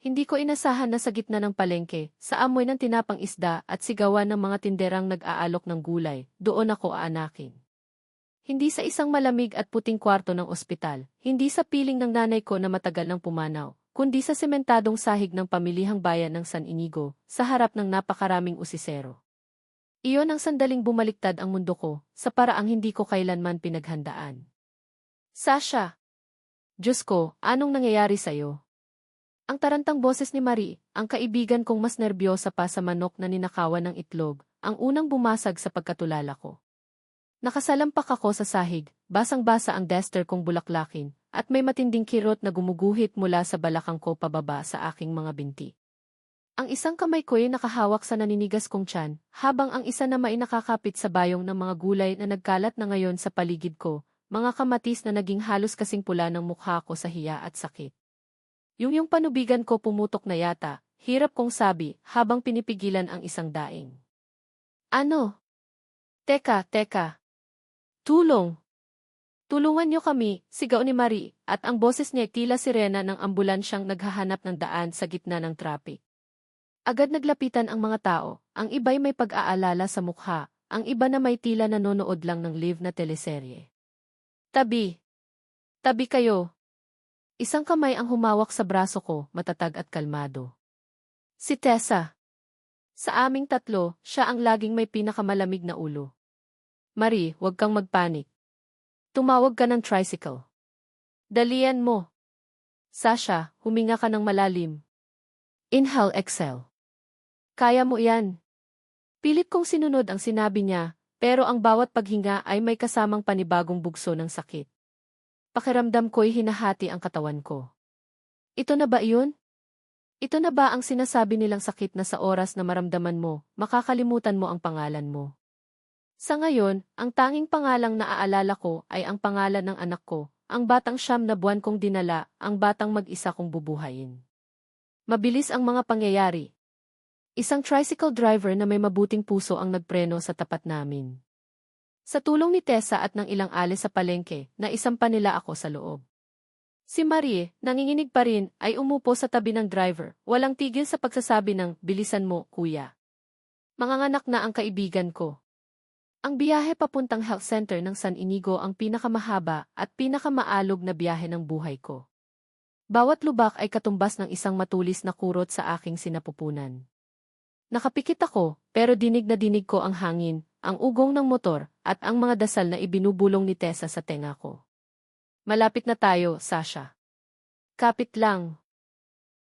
Hindi ko inasahan na sa gitna ng palengke, sa amoy ng tinapang isda at sigawan ng mga tinderang nag-aalok ng gulay, doon ako aanakin. Hindi sa isang malamig at puting kwarto ng ospital, hindi sa piling ng nanay ko na matagal nang pumanaw, kundi sa sementadong sahig ng pamilihang bayan ng San Inigo, sa harap ng napakaraming usisero. Iyon ang sandaling bumaliktad ang mundo ko, sa paraang hindi ko kailanman pinaghandaan. Sasha! Diyos ko, anong nangyayari sa'yo? Ang tarantang boses ni Marie, ang kaibigan kong mas nerbiyosa pa sa manok na ninakawan ng itlog, ang unang bumasag sa pagkatulala ko. Nakasalampak ako sa sahig, basang-basa ang duster kong bulaklakin, at may matinding kirot na gumuguhit mula sa balakang ko pababa sa aking mga binti. Ang isang kamay ko'y nakahawak sa naninigas kong tiyan, habang ang isa na may nakakapit sa bayong ng mga gulay na nagkalat na ngayon sa paligid ko, mga kamatis na naging halos kasing pula ng mukha ko sa hiya at sakit. Yung panubigan ko pumutok na yata, hirap kong sabi, habang pinipigilan ang isang daing. Ano? Teka. Tulong! Tulungan niyo kami, sigaw ni Marie, at ang boses niya tila sirena ng ambulansyang naghahanap ng daan sa gitna ng trapik. Agad naglapitan ang mga tao, ang iba'y may pag-aalala sa mukha, ang iba na may tila nanonood lang ng live na teleserye. Tabi kayo. Isang kamay ang humawak sa braso ko, matatag at kalmado. Si Tessa. Sa aming tatlo, siya ang laging may pinakamalamig na ulo. Marie, huwag kang magpanik. Tumawag ka ng tricycle. Dalian mo. Sasha, huminga ka ng malalim. Inhale, exhale. Kaya mo yan. Pilit kong sinunod ang sinabi niya, pero ang bawat paghinga ay may kasamang panibagong bugso ng sakit. Pakiramdam ko'y hinahati ang katawan ko. Ito na ba iyon? Ito na ba ang sinasabi nilang sakit na sa oras na maramdaman mo, makakalimutan mo ang pangalan mo? Sa ngayon, ang tanging pangalang naaalala ko ay ang pangalan ng anak ko, ang batang 9 na buwan kong dinala, ang batang mag-isa kong bubuhayin. Mabilis ang mga pangyayari. Isang tricycle driver na may mabuting puso ang nagpreno sa tapat namin. Sa tulong ni Tessa at ng ilang alis sa palengke, naisampa nila ako sa loob. Si Marie, nanginginig pa rin, ay umupo sa tabi ng driver, walang tigil sa pagsasabi ng, bilisan mo, kuya. Manganganak na ang kaibigan ko. Ang biyahe papuntang health center ng San Inigo ang pinakamahaba at pinakamaalog na biyahe ng buhay ko. Bawat lubak ay katumbas ng isang matulis na kurot sa aking sinapupunan. Nakapikit ako, pero dinig na dinig ko ang hangin, ang ugong ng motor, at ang mga dasal na ibinubulong ni Tessa sa tenga ko. Malapit na tayo, Sasha. Kapit lang.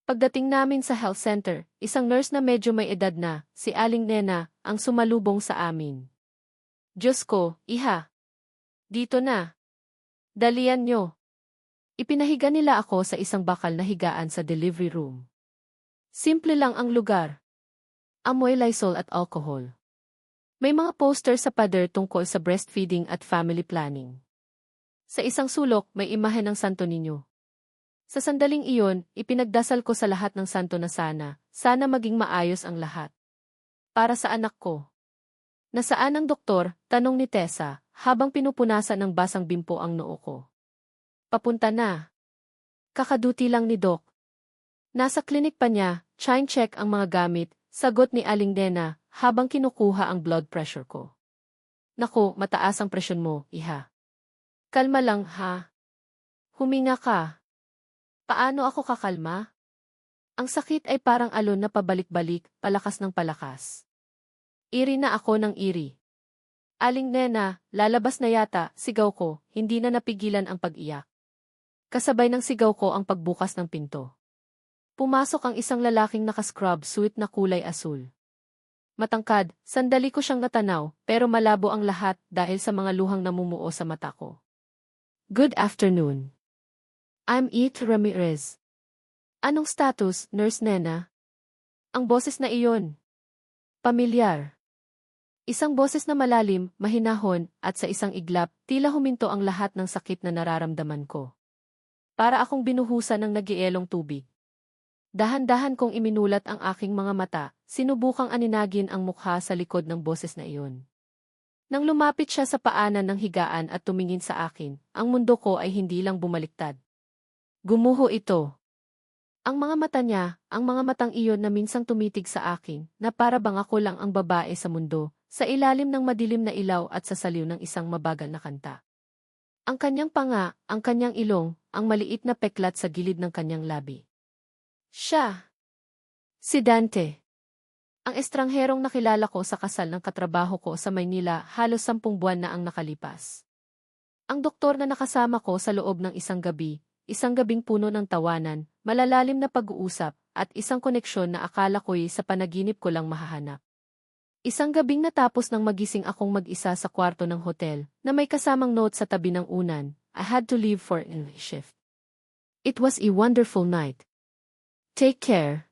Pagdating namin sa health center, isang nurse na medyo may edad na, si Aling Nena, ang sumalubong sa amin. Diyos ko, iha. Dito na. Dalian nyo. Ipinahiga nila ako sa isang bakal na higaan sa delivery room. Simple lang ang lugar. Amoy Lysol at alcohol. May mga poster sa pader tungkol sa breastfeeding at family planning. Sa isang sulok, may imahe ng Santo Niño. Sa sandaling iyon, ipinagdasal ko sa lahat ng santo na sana maging maayos ang lahat. Para sa anak ko. Nasaan ang doktor? Tanong ni Tessa, habang pinupunasan ng basang bimpo ang noo ko. Papunta na. Kakaduti lang ni Doc. Nasa klinik pa niya, check ang mga gamit, sagot ni Aling Nena, habang kinukuha ang blood pressure ko. Naku, mataas ang presyon mo, iha. Kalma lang, ha? Huminga ka. Paano ako kakalma? Ang sakit ay parang alon na pabalik-balik, palakas ng palakas. Iri na ako ng iri. Aling Nena, lalabas na yata, sigaw ko, hindi na napigilan ang pag-iyak. Kasabay ng sigaw ko ang pagbukas ng pinto. Pumasok ang isang lalaking naka-scrub suit na kulay asul. Matangkad, sandali ko siyang natanaw, pero malabo ang lahat dahil sa mga luhang namumuo sa mata ko. Good afternoon. I'm Eth Ramirez. Anong status, Nurse Nena? Ang boses na iyon. Pamilyar. Isang boses na malalim, mahinahon, at sa isang iglap, tila huminto ang lahat ng sakit na nararamdaman ko. Para akong binuhusan ng nagielong tubig. Dahan-dahan kong iminulat ang aking mga mata, sinubukang aninagin ang mukha sa likod ng boses na iyon. Nang lumapit siya sa paanan ng higaan at tumingin sa akin, ang mundo ko ay hindi lang bumaliktad. Gumuho ito. Ang mga mata niya, ang mga matang iyon na minsang tumitig sa akin, na para bang ako lang ang babae sa mundo, sa ilalim ng madilim na ilaw at sa saliw ng isang mabagal na kanta. Ang kanyang panga, ang kanyang ilong, ang maliit na peklat sa gilid ng kanyang labi. Siya. Si Dante. Ang estrangherong nakilala ko sa kasal ng katrabaho ko sa Maynila halos 10 buwan na ang nakalipas. Ang doktor na nakasama ko sa loob ng isang gabing puno ng tawanan, malalalim na pag-uusap, at isang koneksyon na akala ko'y sa panaginip ko lang mahahanap. Isang gabing natapos nang magising akong mag-isa sa kwarto ng hotel, na may kasamang note sa tabi ng unan, I had to leave for a shift. It was a wonderful night. Take care.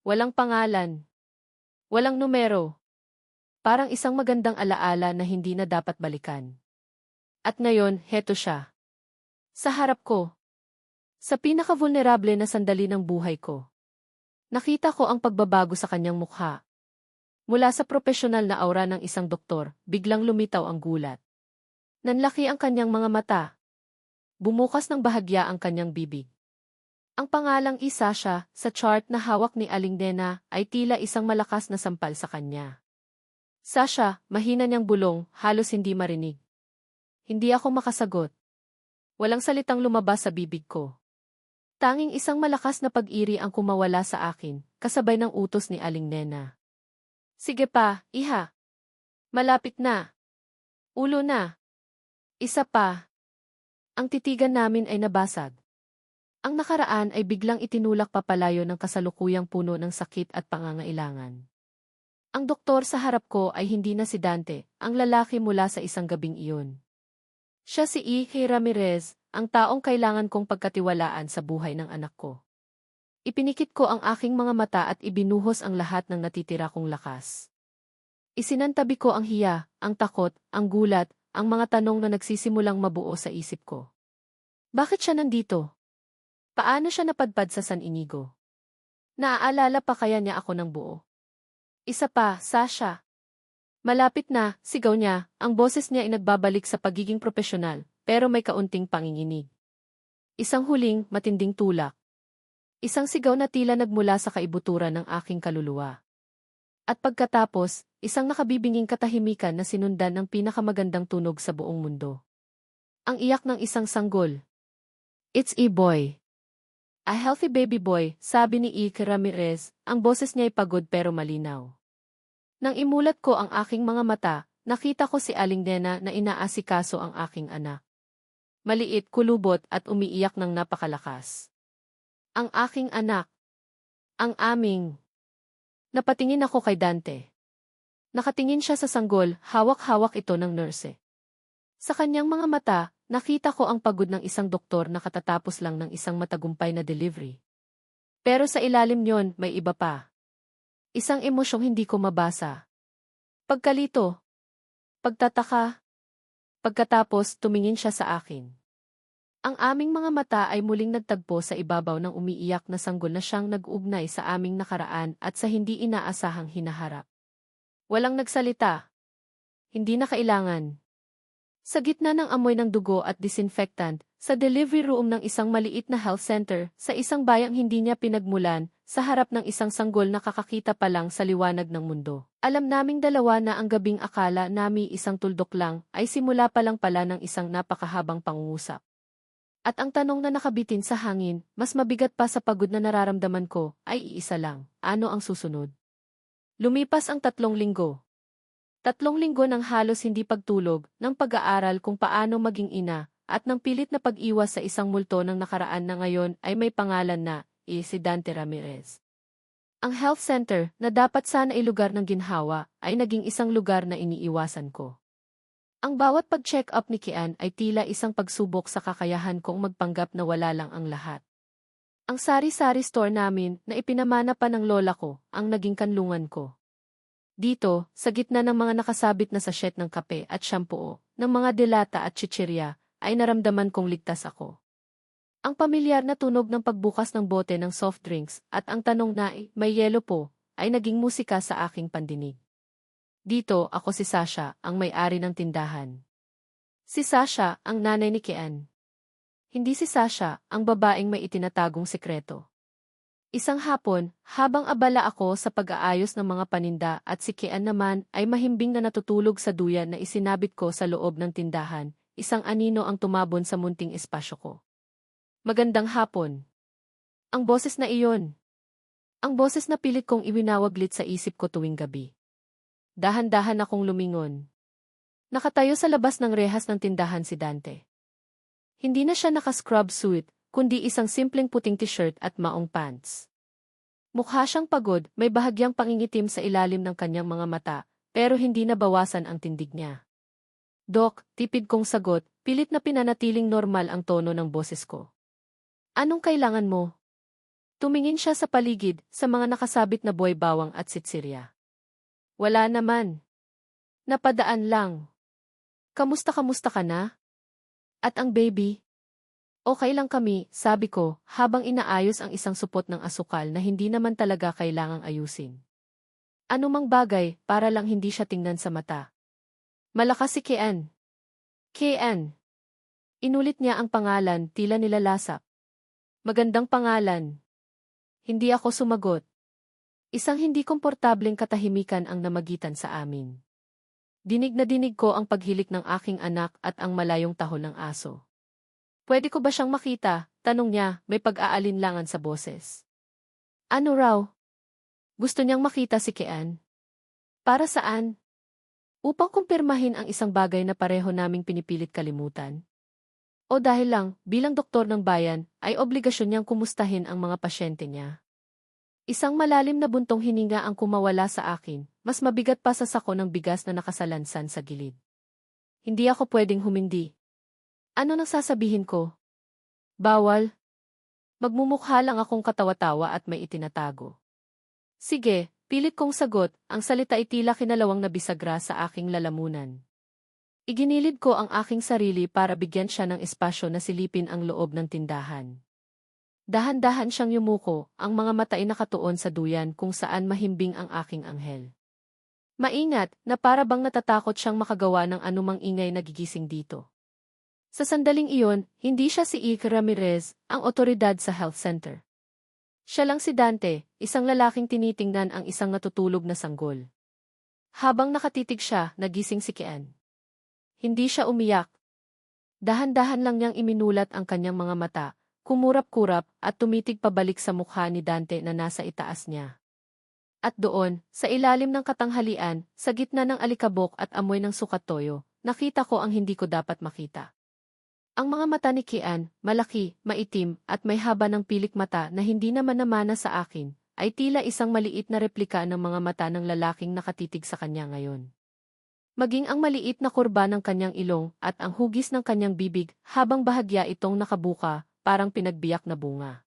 Walang pangalan. Walang numero. Parang isang magandang alaala na hindi na dapat balikan. At ngayon, heto siya. Sa harap ko. Sa pinaka-vulnerable na sandali ng buhay ko. Nakita ko ang pagbabago sa kanyang mukha. Mula sa profesional na aura ng isang doktor, biglang lumitaw ang gulat. Nanlaki ang kanyang mga mata. Bumukas ng bahagya ang kanyang bibig. Ang pangalang Sasha sa chart na hawak ni Aling Dena ay tila isang malakas na sampal sa kanya. Sasha, mahina niyang bulong, halos hindi marinig. Hindi ako makasagot. Walang salitang lumabas sa bibig ko. Tanging isang malakas na pag-iri ang kumawala sa akin, kasabay ng utos ni Aling Nena. Sige pa, iha. Malapit na. Ulo na. Isa pa. Ang titigan namin ay nabasag. Ang nakaraan ay biglang itinulak papalayo ng kasalukuyang puno ng sakit at pangangailangan. Ang doktor sa harap ko ay hindi na si Dante, ang lalaki mula sa isang gabing iyon. Siya si E. Ramirez, ang taong kailangan kong pagkatiwalaan sa buhay ng anak ko. Ipinikit ko ang aking mga mata at ibinuhos ang lahat ng natitira kong lakas. Isinantabi ko ang hiya, ang takot, ang gulat, ang mga tanong na nagsisimulang mabuo sa isip ko. Bakit siya nandito? Paano siya napadpad sa San Inigo? Naaalala pa kaya niya ako ng buo? Isa pa, Sasha. Malapit na, sigaw niya, ang boses niya ay nagbabalik sa pagiging profesional, pero may kaunting panginginig. Isang huling, matinding tulak. Isang sigaw na tila nagmula sa kaibuturan ng aking kaluluwa. At pagkatapos, isang nakabibinging katahimikan na sinundan ng pinakamagandang tunog sa buong mundo. Ang iyak ng isang sanggol. It's a boy. A healthy baby boy, sabi ni Ike Ramirez, ang boses niya ay pagod pero malinaw. Nang imulat ko ang aking mga mata, nakita ko si Aling Dena na inaasikaso ang aking anak. Maliit, kulubot at umiiyak ng napakalakas. Ang aking anak. Ang aming. Napatingin ako kay Dante. Nakatingin siya sa sanggol, hawak-hawak ito ng nurse. Sa kanyang mga mata, nakita ko ang pagod ng isang doktor na katatapos lang ng isang matagumpay na delivery. Pero sa ilalim niyon, may iba pa. Isang emosyong hindi ko mabasa. Pagkalito. Pagtataka. Pagkatapos, tumingin siya sa akin. Ang aming mga mata ay muling nagtagpo sa ibabaw ng umiiyak na sanggol na siyang nag-ugnay sa aming nakaraan at sa hindi inaasahang hinaharap. Walang nagsalita. Hindi na kailangan. Sa gitna ng amoy ng dugo at disinfectant, sa delivery room ng isang maliit na health center, sa isang bayang hindi niya pinagmulan, sa harap ng isang sanggol na kakakita pa lang sa liwanag ng mundo. Alam naming dalawa na ang gabing akala nami isang tuldok lang ay simula pa lang pala ng isang napakahabang pangungusap. At ang tanong na nakabitin sa hangin, mas mabigat pa sa pagod na nararamdaman ko, ay iisa lang, ano ang susunod? Lumipas ang 3 linggo. 3 linggo ng halos hindi pagtulog, ng pag-aaral kung paano maging ina, at ng pilit na pag-iwas sa isang multo ng nakaraan na ngayon ay may pangalan na, si Dante Ramirez. Ang health center, na dapat sana ay lugar ng ginhawa, ay naging isang lugar na iniiwasan ko. Ang bawat pag-check up ni Kian ay tila isang pagsubok sa kakayahan kong magpanggap na wala lang ang lahat. Ang sari-sari store namin, na ipinamana pa ng lola ko, ang naging kanlungan ko. Dito, sa gitna ng mga nakasabit na sachet ng kape at shampoo, ng mga delata at chichirya, ay naramdaman kong ligtas ako. Ang pamilyar na tunog ng pagbukas ng bote ng soft drinks at ang tanong na may yelo po, ay naging musika sa aking pandinig. Dito, ako si Sasha, ang may-ari ng tindahan. Si Sasha, ang nanay ni Kian. Hindi si Sasha, ang babaeng may itinatagong sekreto. Isang hapon, habang abala ako sa pag-aayos ng mga paninda at si Kian naman ay mahimbing na natutulog sa duyan na isinabit ko sa loob ng tindahan, isang anino ang tumabon sa munting espasyo ko. Magandang hapon. Ang boses na iyon. Ang boses na pilit kong iwinawaglit sa isip ko tuwing gabi. Dahan-dahan akong lumingon. Nakatayo sa labas ng rehas ng tindahan si Dante. Hindi na siya naka-scrub suit, kundi isang simpleng puting t-shirt at maong pants. Mukha siyang pagod, may bahagyang pangingitim sa ilalim ng kanyang mga mata, pero hindi nabawasan ang tindig niya. Dok, tipid kong sagot, pilit na pinanatiling normal ang tono ng boses ko. Anong kailangan mo? Tumingin siya sa paligid, sa mga nakasabit na buhay bawang at sitsirya. Wala naman. Napadaan lang. Kamusta ka na? At ang baby? Okay lang kami, sabi ko, habang inaayos ang isang supot ng asukal na hindi naman talaga kailangang ayusin. Anumang bagay, para lang hindi siya tingnan sa mata. Malakas si Kian. Kian. Inulit niya ang pangalan, tila nilalasap. Magandang pangalan. Hindi ako sumagot. Isang hindi komportableng katahimikan ang namagitan sa amin. Dinig na dinig ko ang paghilik ng aking anak at ang malayong tahol ng aso. Pwede ko ba siyang makita? Tanong niya, may pag-aalinlangan sa boses. Ano raw? Gusto niyang makita si Kian? Para saan? Upang kumpirmahin ang isang bagay na pareho naming pinipilit kalimutan. O dahil lang, bilang doktor ng bayan, ay obligasyon niyang kumustahin ang mga pasyente niya. Isang malalim na buntong hininga ang kumawala sa akin, mas mabigat pa sa sako ng bigas na nakasalansan sa gilid. Hindi ako pwedeng humindi. Ano nang sasabihin ko? Bawal? Magmumukha lang akong katawa-tawa at may itinatago. Sige, pilit kong sagot, ang salita ay tila kinalawang nabisagra sa aking lalamunan. Iginilid ko ang aking sarili para bigyan siya ng espasyo na silipin ang loob ng tindahan. Dahan-dahan siyang yumuko, ang mga mata ay nakatuon sa duyan kung saan mahimbing ang aking anghel. Maingat, na para bang natatakot siyang makagawa ng anumang ingay na gigising dito. Sa sandaling iyon, hindi siya si Ike Ramirez, ang otoridad sa health center. Siya lang si Dante, isang lalaking tinitingnan ang isang natutulog na sanggol. Habang nakatitig siya, nagising si Kian. Hindi siya umiyak. Dahan-dahan lang niyang iminulat ang kanyang mga mata, kumurap-kurap at tumitig pabalik sa mukha ni Dante na nasa itaas niya. At doon, sa ilalim ng katanghalian, sa gitna ng alikabok at amoy ng sukat-toyo, nakita ko ang hindi ko dapat makita. Ang mga mata ni Kian, malaki, maitim, at may haba ng pilik mata na hindi naman namana sa akin, ay tila isang maliit na replika ng mga mata ng lalaking nakatitig sa kanya ngayon. Maging ang maliit na kurba ng kanyang ilong at ang hugis ng kanyang bibig habang bahagya itong nakabuka, parang pinagbiyak na bunga.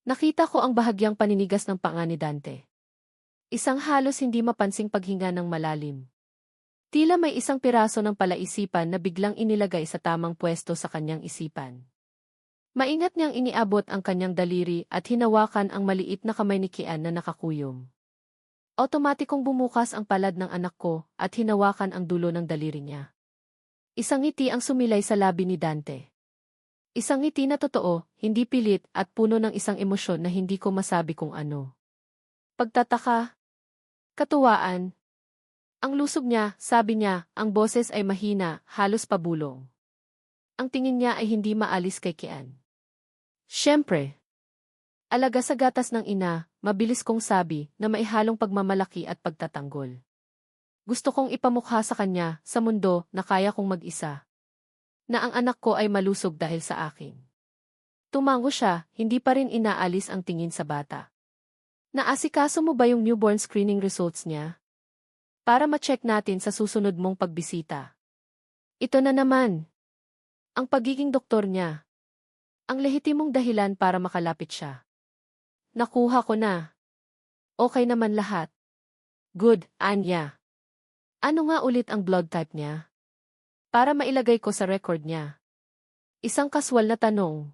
Nakita ko ang bahagyang paninigas ng panga ni Dante. Isang halos hindi mapansing paghinga ng malalim. Tila may isang piraso ng palaisipan na biglang inilagay sa tamang pwesto sa kanyang isipan. Maingat niyang iniabot ang kanyang daliri at hinawakan ang maliit na kamay ni Kian na nakakuyom. Otomatikong bumukas ang palad ng anak ko at hinawakan ang dulo ng daliri niya. Isang ngiti ang sumilay sa labi ni Dante. Isang ngiti na totoo, hindi pilit at puno ng isang emosyon na hindi ko masabi kung ano. Pagtataka. Katuwaan. Ang lusog niya, sabi niya, ang boses ay mahina, halos pabulong. Ang tingin niya ay hindi maalis kay Kian. Siyempre. Alaga sa gatas ng ina, mabilis kong sabi na maihalong pagmamalaki at pagtatanggol. Gusto kong ipamukha sa kanya, sa mundo, na kaya kong mag-isa. Na ang anak ko ay malusog dahil sa akin. Tumango siya, hindi pa rin inaalis ang tingin sa bata. Naasikaso mo ba yung newborn screening results niya? Para ma-check natin sa susunod mong pagbisita. Ito na naman. Ang pagiging doktor niya. Ang lehitimong dahilan para makalapit siya. Nakuha ko na. Okay naman lahat. Good, Anya. Ano nga ulit ang blood type niya? Para mailagay ko sa record niya. Isang kaswal na tanong.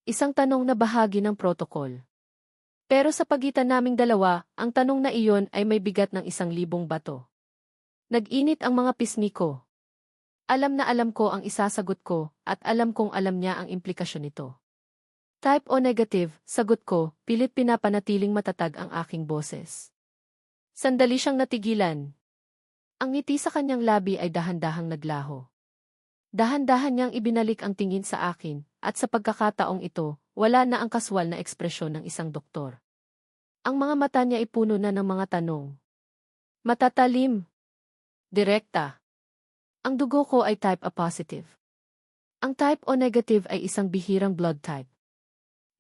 Isang tanong na bahagi ng protocol. Pero sa pagitan naming dalawa, ang tanong na iyon ay may bigat ng 1,000 bato. Nag-init ang mga pisngi ko. Alam na alam ko ang isasagot ko at alam kong alam niya ang implikasyon nito. Type O negative, sagot ko, pilit pinapanatiling matatag ang aking boses. Sandali siyang natigilan. Ang ngiti sa kanyang labi ay dahan-dahang naglaho. Dahan-dahan niyang ibinalik ang tingin sa akin, at sa pagkakataong ito, wala na ang kaswal na ekspresyon ng isang doktor. Ang mga mata niya ay puno na ng mga tanong. Matatalim. Direkta. Ang dugo ko ay type A positive. Ang type O negative ay isang bihirang blood type.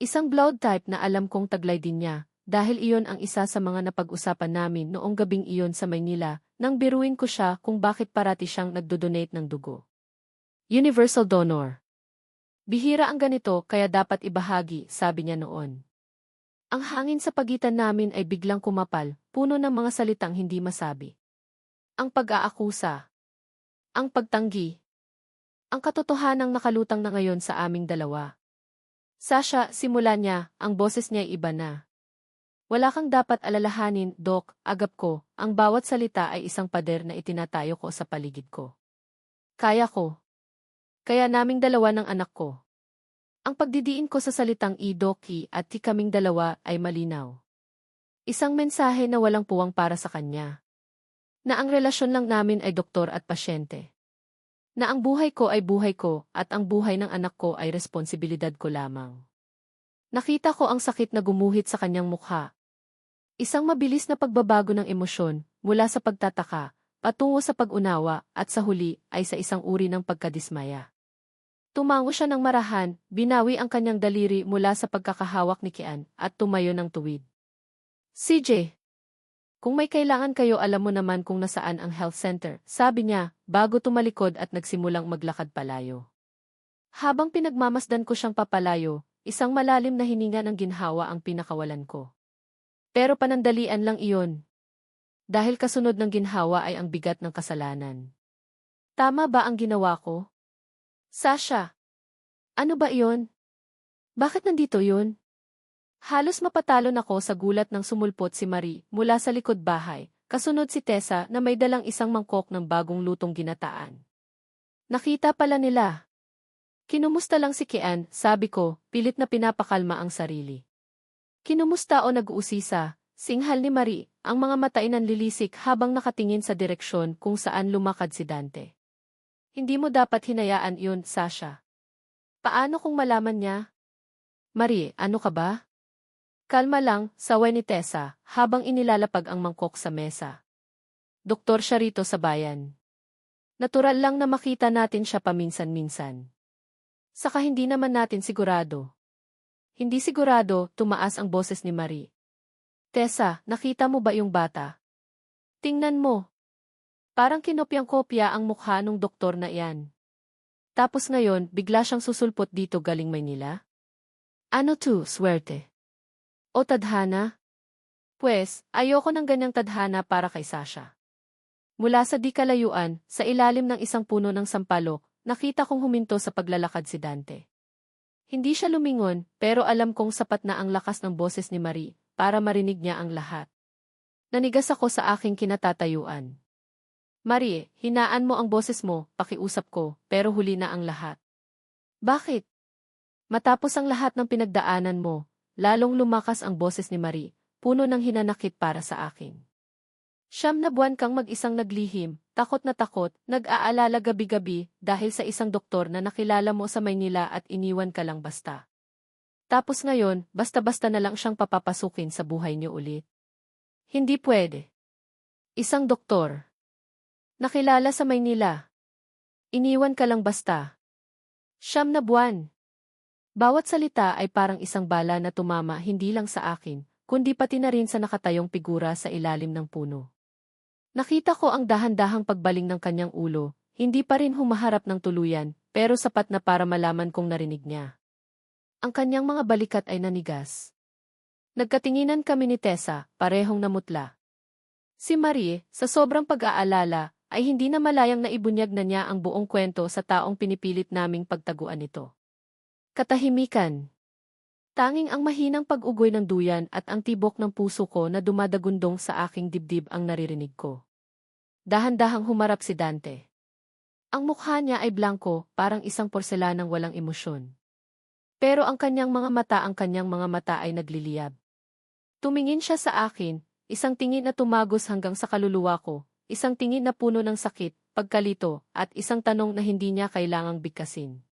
Isang blood type na alam kong taglay din niya, dahil iyon ang isa sa mga napag-usapan namin noong gabing iyon sa Maynila, nang biruin ko siya kung bakit parati siyang nagdodonate ng dugo. Universal donor. Bihira ang ganito kaya dapat ibahagi, sabi niya noon. Ang hangin sa pagitan namin ay biglang kumapal, puno ng mga salitang hindi masabi. Ang pag-aakusa. Ang pagtanggi. Ang katotohanang nakalutang na ngayon sa aming dalawa. Sasha, simula niya, ang boses niya ay iba na. Wala kang dapat alalahanin, Doc, agap ko, ang bawat salita ay isang pader na itinatayo ko sa paligid ko. Kaya ko. Kaya naming dalawa ng anak ko. Ang pagdidiin ko sa salitang i-doki at ti kaming dalawa ay malinaw. Isang mensahe na walang puwang para sa kanya. Na ang relasyon lang namin ay doktor at pasyente. Na ang buhay ko ay buhay ko at ang buhay ng anak ko ay responsibilidad ko lamang. Nakita ko ang sakit na gumuhit sa kanyang mukha. Isang mabilis na pagbabago ng emosyon mula sa pagtataka, patungo sa pag-unawa at sa huli ay sa isang uri ng pagkadismaya. Tumango siya ng marahan, binawi ang kanyang daliri mula sa pagkakahawak ni Kian at tumayo ng tuwid. CJ, kung may kailangan kayo alam mo naman kung nasaan ang health center, sabi niya, bago tumalikod at nagsimulang maglakad palayo. Habang pinagmamasdan ko siyang papalayo, isang malalim na hininga ng ginhawa ang pinakawalan ko. Pero panandalian lang iyon. Dahil kasunod ng ginhawa ay ang bigat ng kasalanan. Tama ba ang ginawa ko? Sasha, ano ba iyon? Bakit nandito yun? Halos mapatalon ako sa gulat nang sumulpot si Marie mula sa likod bahay, kasunod si Tessa na may dalang isang mangkok ng bagong lutong ginataan. Nakita pala nila. Kinumusta lang si Kian, sabi ko, pilit na pinapakalma ang sarili. Kinumusta o nag-uusisa, singhal ni Marie, ang mga mata ay nanlilisik habang nakatingin sa direksyon kung saan lumakad si Dante. Hindi mo dapat hinayaan yun, Sasha. Paano kung malaman niya? Marie, ano ka ba? Kalma lang, saway ni Tessa, habang inilalapag ang mangkok sa mesa. Doktor siya rito sa bayan. Natural lang na makita natin siya paminsan-minsan. Saka hindi naman natin sigurado. Hindi sigurado, tumaas ang boses ni Marie. Tessa, nakita mo ba yung bata? Tingnan mo. Parang kinopyang-kopya ang mukha nung doktor na iyan. Tapos ngayon, bigla siyang susulpot dito galing Maynila? Ano to, swerte? O tadhana? Pwes, ayoko ng ganyang tadhana para kay Sasha. Mula sa di kalayuan, sa ilalim ng isang puno ng sampalok, nakita kong huminto sa paglalakad si Dante. Hindi siya lumingon, pero alam kong sapat na ang lakas ng boses ni Marie para marinig niya ang lahat. Nanigas ako sa aking kinatatayuan. Marie, hinaan mo ang boses mo, pakiusap ko, pero huli na ang lahat. Bakit? Matapos ang lahat ng pinagdaanan mo, lalong lumakas ang boses ni Marie, puno ng hinanakit para sa akin. 9 na buwan kang mag-isang naglihim, takot na takot, nag-aalala gabi-gabi dahil sa isang doktor na nakilala mo sa Maynila at iniwan ka lang basta. Tapos ngayon, basta-basta na lang siyang papapasukin sa buhay niyo ulit. Hindi pwede. Isang doktor. Nakilala sa Maynila. Iniwan ka lang basta. 9 na buwan. Bawat salita ay parang isang bala na tumama hindi lang sa akin, kundi pati na rin sa nakatayong figura sa ilalim ng puno. Nakita ko ang dahan-dahang pagbaling ng kanyang ulo, hindi pa rin humaharap ng tuluyan, pero sapat na para malaman kong narinig niya. Ang kanyang mga balikat ay nanigas. Nagkatinginan kami ni Tessa, parehong namutla. Si Marie, sa sobrang pag-aalala, ay hindi na malayang naibunyag na niya ang buong kwento sa taong pinipilit naming pagtaguan ito. Katahimikan. Tanging ang mahinang pag-ugoy ng duyan at ang tibok ng puso ko na dumadagundong sa aking dibdib ang naririnig ko. Dahan-dahang humarap si Dante. Ang mukha niya ay blanko, parang isang porselanang walang emosyon. Pero ang kanyang mga mata ay nagliliyab. Tumingin siya sa akin, isang tingin na tumagos hanggang sa kaluluwa ko, isang tingin na puno ng sakit, pagkalito, at isang tanong na hindi niya kailangang bigkasin.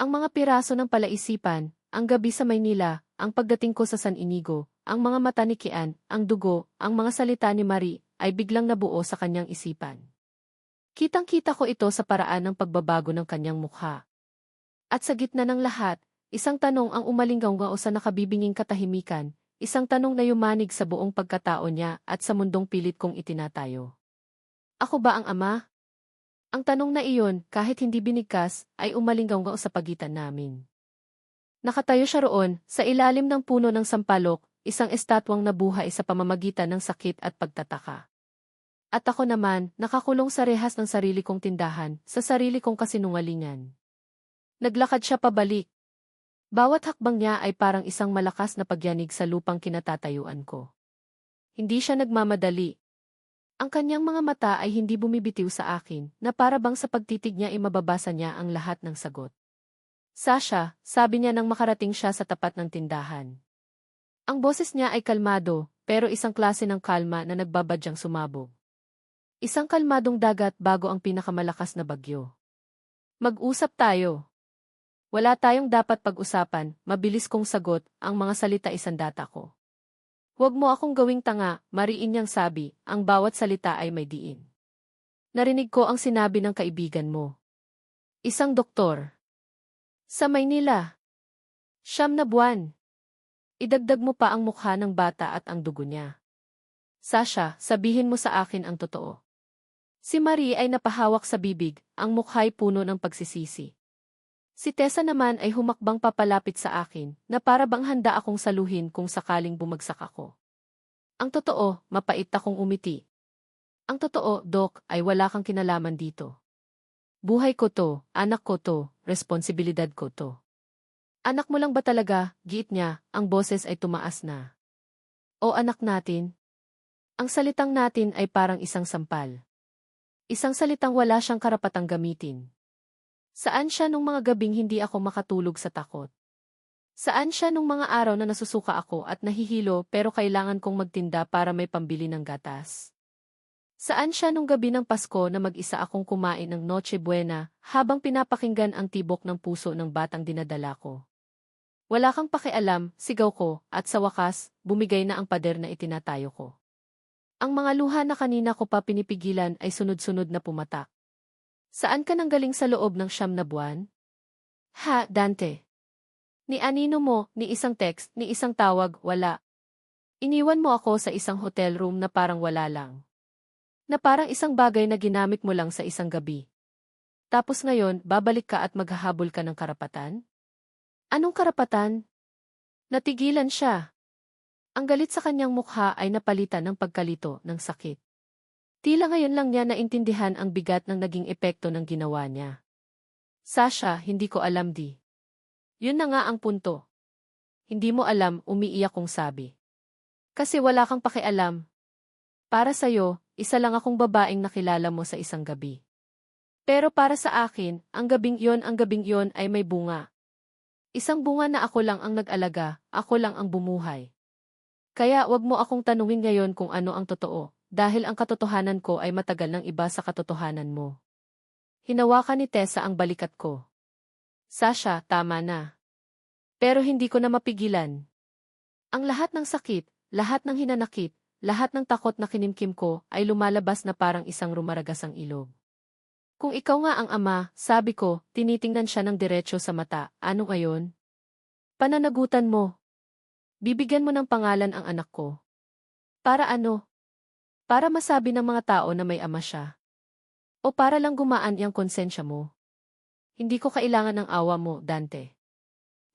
Ang mga piraso ng palaisipan, ang gabi sa Maynila, ang pagdating ko sa San Inigo, ang mga mata ni Kian, ang dugo, ang mga salita ni Marie, ay biglang nabuo sa kanyang isipan. Kitang-kita ko ito sa paraan ng pagbabago ng kanyang mukha. At sa gitna ng lahat, isang tanong ang umalinggaw-ngao sa nakabibinging katahimikan, isang tanong na yumanig sa buong pagkatao niya at sa mundong pilit kong itinatayo. Ako ba ang ama? Ang tanong na iyon, kahit hindi binigkas, ay umalinggaw-ngao sa pagitan namin. Nakatayo siya roon, sa ilalim ng puno ng sampalok, isang estatwang nabuhay sa pamamagitan ng sakit at pagtataka. At ako naman, nakakulong sa rehas ng sarili kong tindahan, sa sarili kong kasinungalingan. Naglakad siya pabalik. Bawat hakbang niya ay parang isang malakas na pagyanig sa lupang kinatatayuan ko. Hindi siya nagmamadali. Ang kanyang mga mata ay hindi bumibitiw sa akin, na para bang sa pagtitig niya ay mababasa niya ang lahat ng sagot. Sasha, sabi niya nang makarating siya sa tapat ng tindahan. Ang boses niya ay kalmado, pero isang klase ng kalma na nagbabadyang sumabog. Isang kalmadong dagat bago ang pinakamalakas na bagyo. Mag-usap tayo. Wala tayong dapat pag-usapan, mabilis kong sagot, ang mga salita isandata ko. Huwag mo akong gawing tanga, mariin niyang sabi, ang bawat salita ay may diin. Narinig ko ang sinabi ng kaibigan mo. Isang doktor. Sa Maynila. 9 na buwan. Idagdag mo pa ang mukha ng bata at ang dugo niya. Sasha, sabihin mo sa akin ang totoo. Si Marie ay napahawak sa bibig, ang mukha'y puno ng pagsisisi. Si Tessa naman ay humakbang papalapit sa akin, na para bang handa akong saluhin kung sakaling bumagsak ako. Ang totoo, mapait akong umiti. Ang totoo, Doc, ay wala kang kinalaman dito. Buhay ko to, anak ko to, responsibilidad ko to. Anak mo lang ba talaga, giit niya, ang boses ay tumaas na. O anak natin? Ang salitang natin ay parang isang sampal. Isang salitang wala siyang karapatang gamitin. Saan siya nung mga gabing hindi ako makatulog sa takot? Saan siya nung mga araw na nasusuka ako at nahihilo pero kailangan kong magtinda para may pambili ng gatas? Saan siya nung gabi ng Pasko na mag-isa akong kumain ng Noche Buena habang pinapakinggan ang tibok ng puso ng batang dinadala ko? Wala kang pakialam, sigaw ko, at sa wakas, bumigay na ang pader na itinatayo ko. Ang mga luha na kanina ko pa pinipigilan ay sunod-sunod na pumatak. Saan ka nanggaling sa loob ng 9 na buwan? Ha, Dante. Ni anino mo, ni isang text, ni isang tawag, wala. Iniwan mo ako sa isang hotel room na parang wala lang. Na parang isang bagay na ginamit mo lang sa isang gabi. Tapos ngayon, babalik ka at maghahabol ka ng karapatan? Anong karapatan? Natigilan siya. Ang galit sa kanyang mukha ay napalitan ng pagkalito ng sakit. Tila ngayon lang niya naintindihan ang bigat ng naging epekto ng ginawa niya. Sasha, hindi ko alam di. Yun na nga ang punto. Hindi mo alam, umiiyak kong sabi. Kasi wala kang pakialam. Para sa'yo, isa lang akong babaeng nakilala mo sa isang gabi. Pero para sa akin, ang gabing yon ay may bunga. Isang bunga na ako lang ang nag-alaga, ako lang ang bumuhay. Kaya wag mo akong tanungin ngayon kung ano ang totoo. Dahil ang katotohanan ko ay matagal nang iba sa katotohanan mo. Hinawakan ni Tessa ang balikat ko. Sasha, tama na. Pero hindi ko na mapigilan. Ang lahat ng sakit, lahat ng hinanakit, lahat ng takot na kinimkim ko ay lumalabas na parang isang rumaragasang ilog. Kung ikaw nga ang ama, sabi ko, tinitingnan siya ng diretso sa mata, ano ngayon? Pananagutan mo. Bibigyan mo ng pangalan ang anak ko. Para ano? Para masabi ng mga tao na may ama siya. O para lang gumaan yung konsensya mo. Hindi ko kailangan ng awa mo, Dante.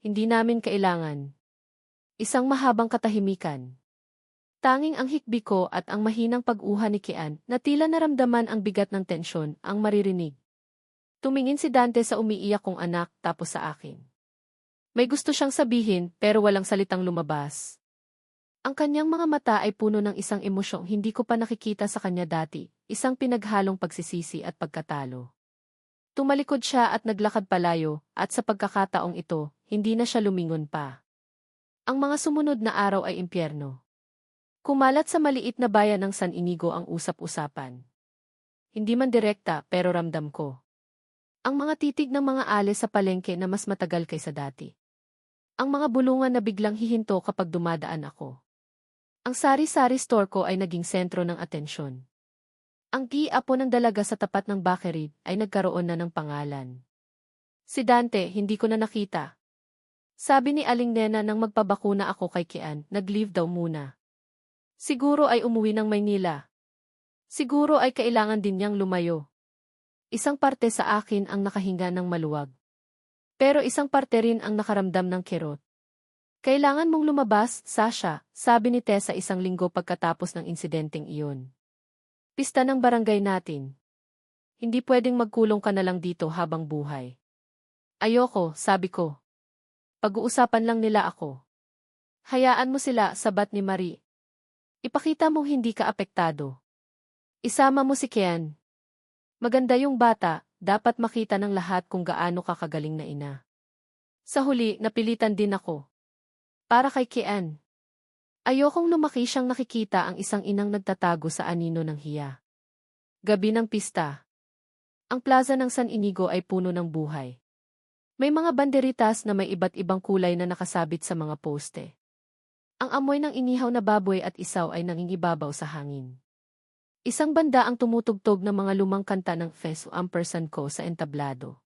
Hindi namin kailangan. Isang mahabang katahimikan. Tanging ang hikbi ko at ang mahinang pag-uha ni Kian na tila naramdaman ang bigat ng tensyon ang maririnig. Tumingin si Dante sa umiiyak kong anak tapos sa akin. May gusto siyang sabihin pero walang salitang lumabas. Ang kanyang mga mata ay puno ng isang emosyong hindi ko pa nakikita sa kanya dati, isang pinaghalong pagsisisi at pagkatalo. Tumalikod siya at naglakad palayo, at sa pagkakataong ito, hindi na siya lumingon pa. Ang mga sumunod na araw ay impyerno. Kumalat sa maliit na bayan ng San Inigo ang usap-usapan. Hindi man direkta pero ramdam ko. Ang mga titig ng mga ale sa palengke na mas matagal kaysa dati. Ang mga bulungan na biglang hihinto kapag dumadaan ako. Ang sari-sari store ko ay naging sentro ng atensyon. Ang apo ng dalaga sa tapat ng bakery ay nagkaroon na ng pangalan. Si Dante, hindi ko na nakita. Sabi ni Aling Nena nang magpabakuna ako kay Kian, nag-leave daw muna. Siguro ay umuwi ng Maynila. Siguro ay kailangan din niyang lumayo. Isang parte sa akin ang nakahinga ng maluwag. Pero isang parte rin ang nakaramdam ng kirot. Kailangan mong lumabas, Sasha, sabi ni Tessa isang linggo pagkatapos ng insidenteng iyon. Pista ng barangay natin. Hindi pwedeng magkulong ka na lang dito habang buhay. Ayoko, sabi ko. Pag-uusapan lang nila ako. Hayaan mo sila, sabat ni Marie. Ipakita mong hindi ka apektado. Isama mo si Kian. Maganda yung bata, dapat makita ng lahat kung gaano ka kagaling na ina. Sa huli, napilitan din ako. Para kay Kian. Ayokong lumaki siyang nakikita ang isang inang nagtatago sa anino ng hiya. Gabi ng pista. Ang plaza ng San Inigo ay puno ng buhay. May mga banderitas na may iba't ibang kulay na nakasabit sa mga poste. Ang amoy ng inihaw na baboy at isaw ay nangingibabaw sa hangin. Isang banda ang tumutugtog ng mga lumang kanta ng Fes Ampersand ko sa entablado.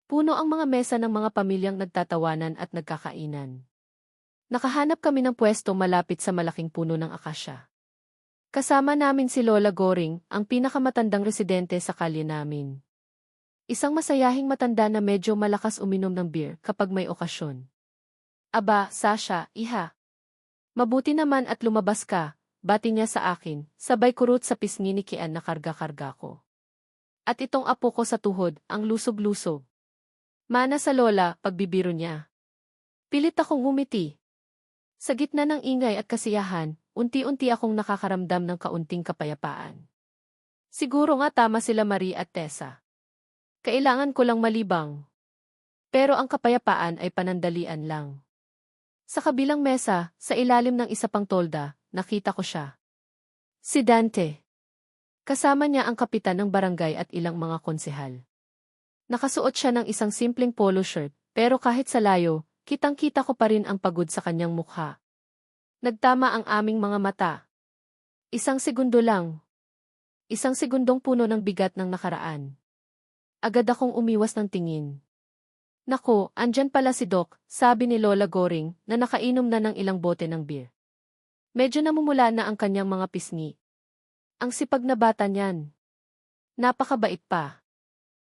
Puno ang mga mesa ng mga pamilyang nagtatawanan at nagkakainan. Nakahanap kami ng pwesto malapit sa malaking puno ng akasya. Kasama namin si Lola Goring, ang pinakamatandang residente sa kalye namin. Isang masayahing matanda na medyo malakas uminom ng beer kapag may okasyon. Aba, Sasha, iha. Mabuti naman at lumabas ka, bati niya sa akin, sabay kurot sa pisngi ni Kian na karga-karga ko. At itong apo ko sa tuhod, ang lusog-lusog. Mana sa Lola, pagbibiro niya. Pilit akong ngumiti. Sa gitna ng ingay at kasiyahan, unti-unti akong nakakaramdam ng kaunting kapayapaan. Siguro nga tama sila Marie at Tessa. Kailangan ko lang malibang. Pero ang kapayapaan ay panandalian lang. Sa kabilang mesa, sa ilalim ng isa pang tolda, nakita ko siya. Si Dante. Kasama niya ang kapitan ng barangay at ilang mga konsehal. Nakasuot siya ng isang simpleng polo shirt, pero kahit sa layo, kitang-kita ko pa rin ang pagod sa kanyang mukha. Nagtama ang aming mga mata. Isang segundo lang. Isang segundong puno ng bigat ng nakaraan. Agad akong umiwas ng tingin. Nako, andyan pala si Doc, sabi ni Lola Goring na nakainom na ng ilang bote ng beer. Medyo namumula na ang kanyang mga pisngi. Ang sipag na bata niyan. Napakabait pa.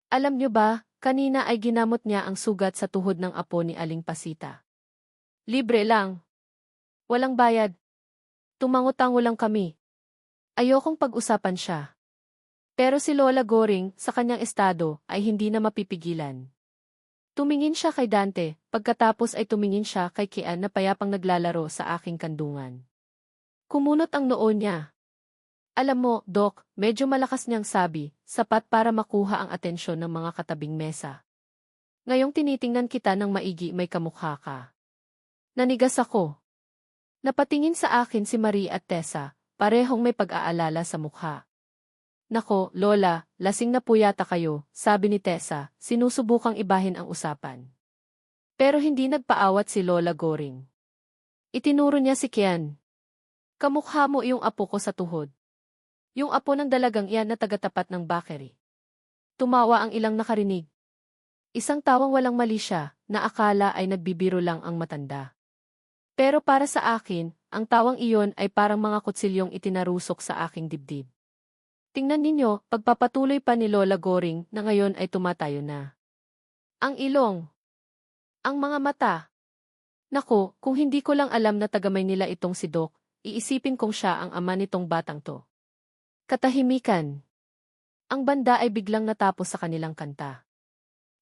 Alam niyo ba, kanina ay ginamot niya ang sugat sa tuhod ng apo ni Aling Pasita. Libre lang. Walang bayad. Tumango-tango lang kami. Ayokong pag-usapan siya. Pero si Lola Goring, sa kanyang estado, ay hindi na mapipigilan. Tumingin siya kay Dante, pagkatapos ay tumingin siya kay Kian na payapang naglalaro sa aking kandungan. Kumunot ang noo niya. Alam mo, Doc, medyo malakas niyang sabi, sapat para makuha ang atensyon ng mga katabing mesa. Ngayong tinitingnan kita ng maigi may kamukha ka. Nanigas ako. Napatingin sa akin si Marie at Tessa, parehong may pag-aalala sa mukha. Nako, Lola, lasing na po yata kayo, sabi ni Tessa, sinusubukang ibahin ang usapan. Pero hindi nagpaawat si Lola Goring. Itinuro niya si Kian. Kamukha mo yung apo ko sa tuhod. Yung apo ng dalagang iyan na tagatapat ng bakery. Tumawa ang ilang nakarinig. Isang tawang walang mali siya, na akala ay nagbibiro lang ang matanda. Pero para sa akin, ang tawang iyon ay parang mga kutsilyong itinarusok sa aking dibdib. Tingnan ninyo, pagpapatuloy pa ni Lola Goring na ngayon ay tumatayo na. Ang ilong. Ang mga mata. Nako, kung hindi ko lang alam na tagamay nila itong si Doc, iisipin kong siya ang ama nitong batang to. Katahimikan. Ang banda ay biglang natapos sa kanilang kanta.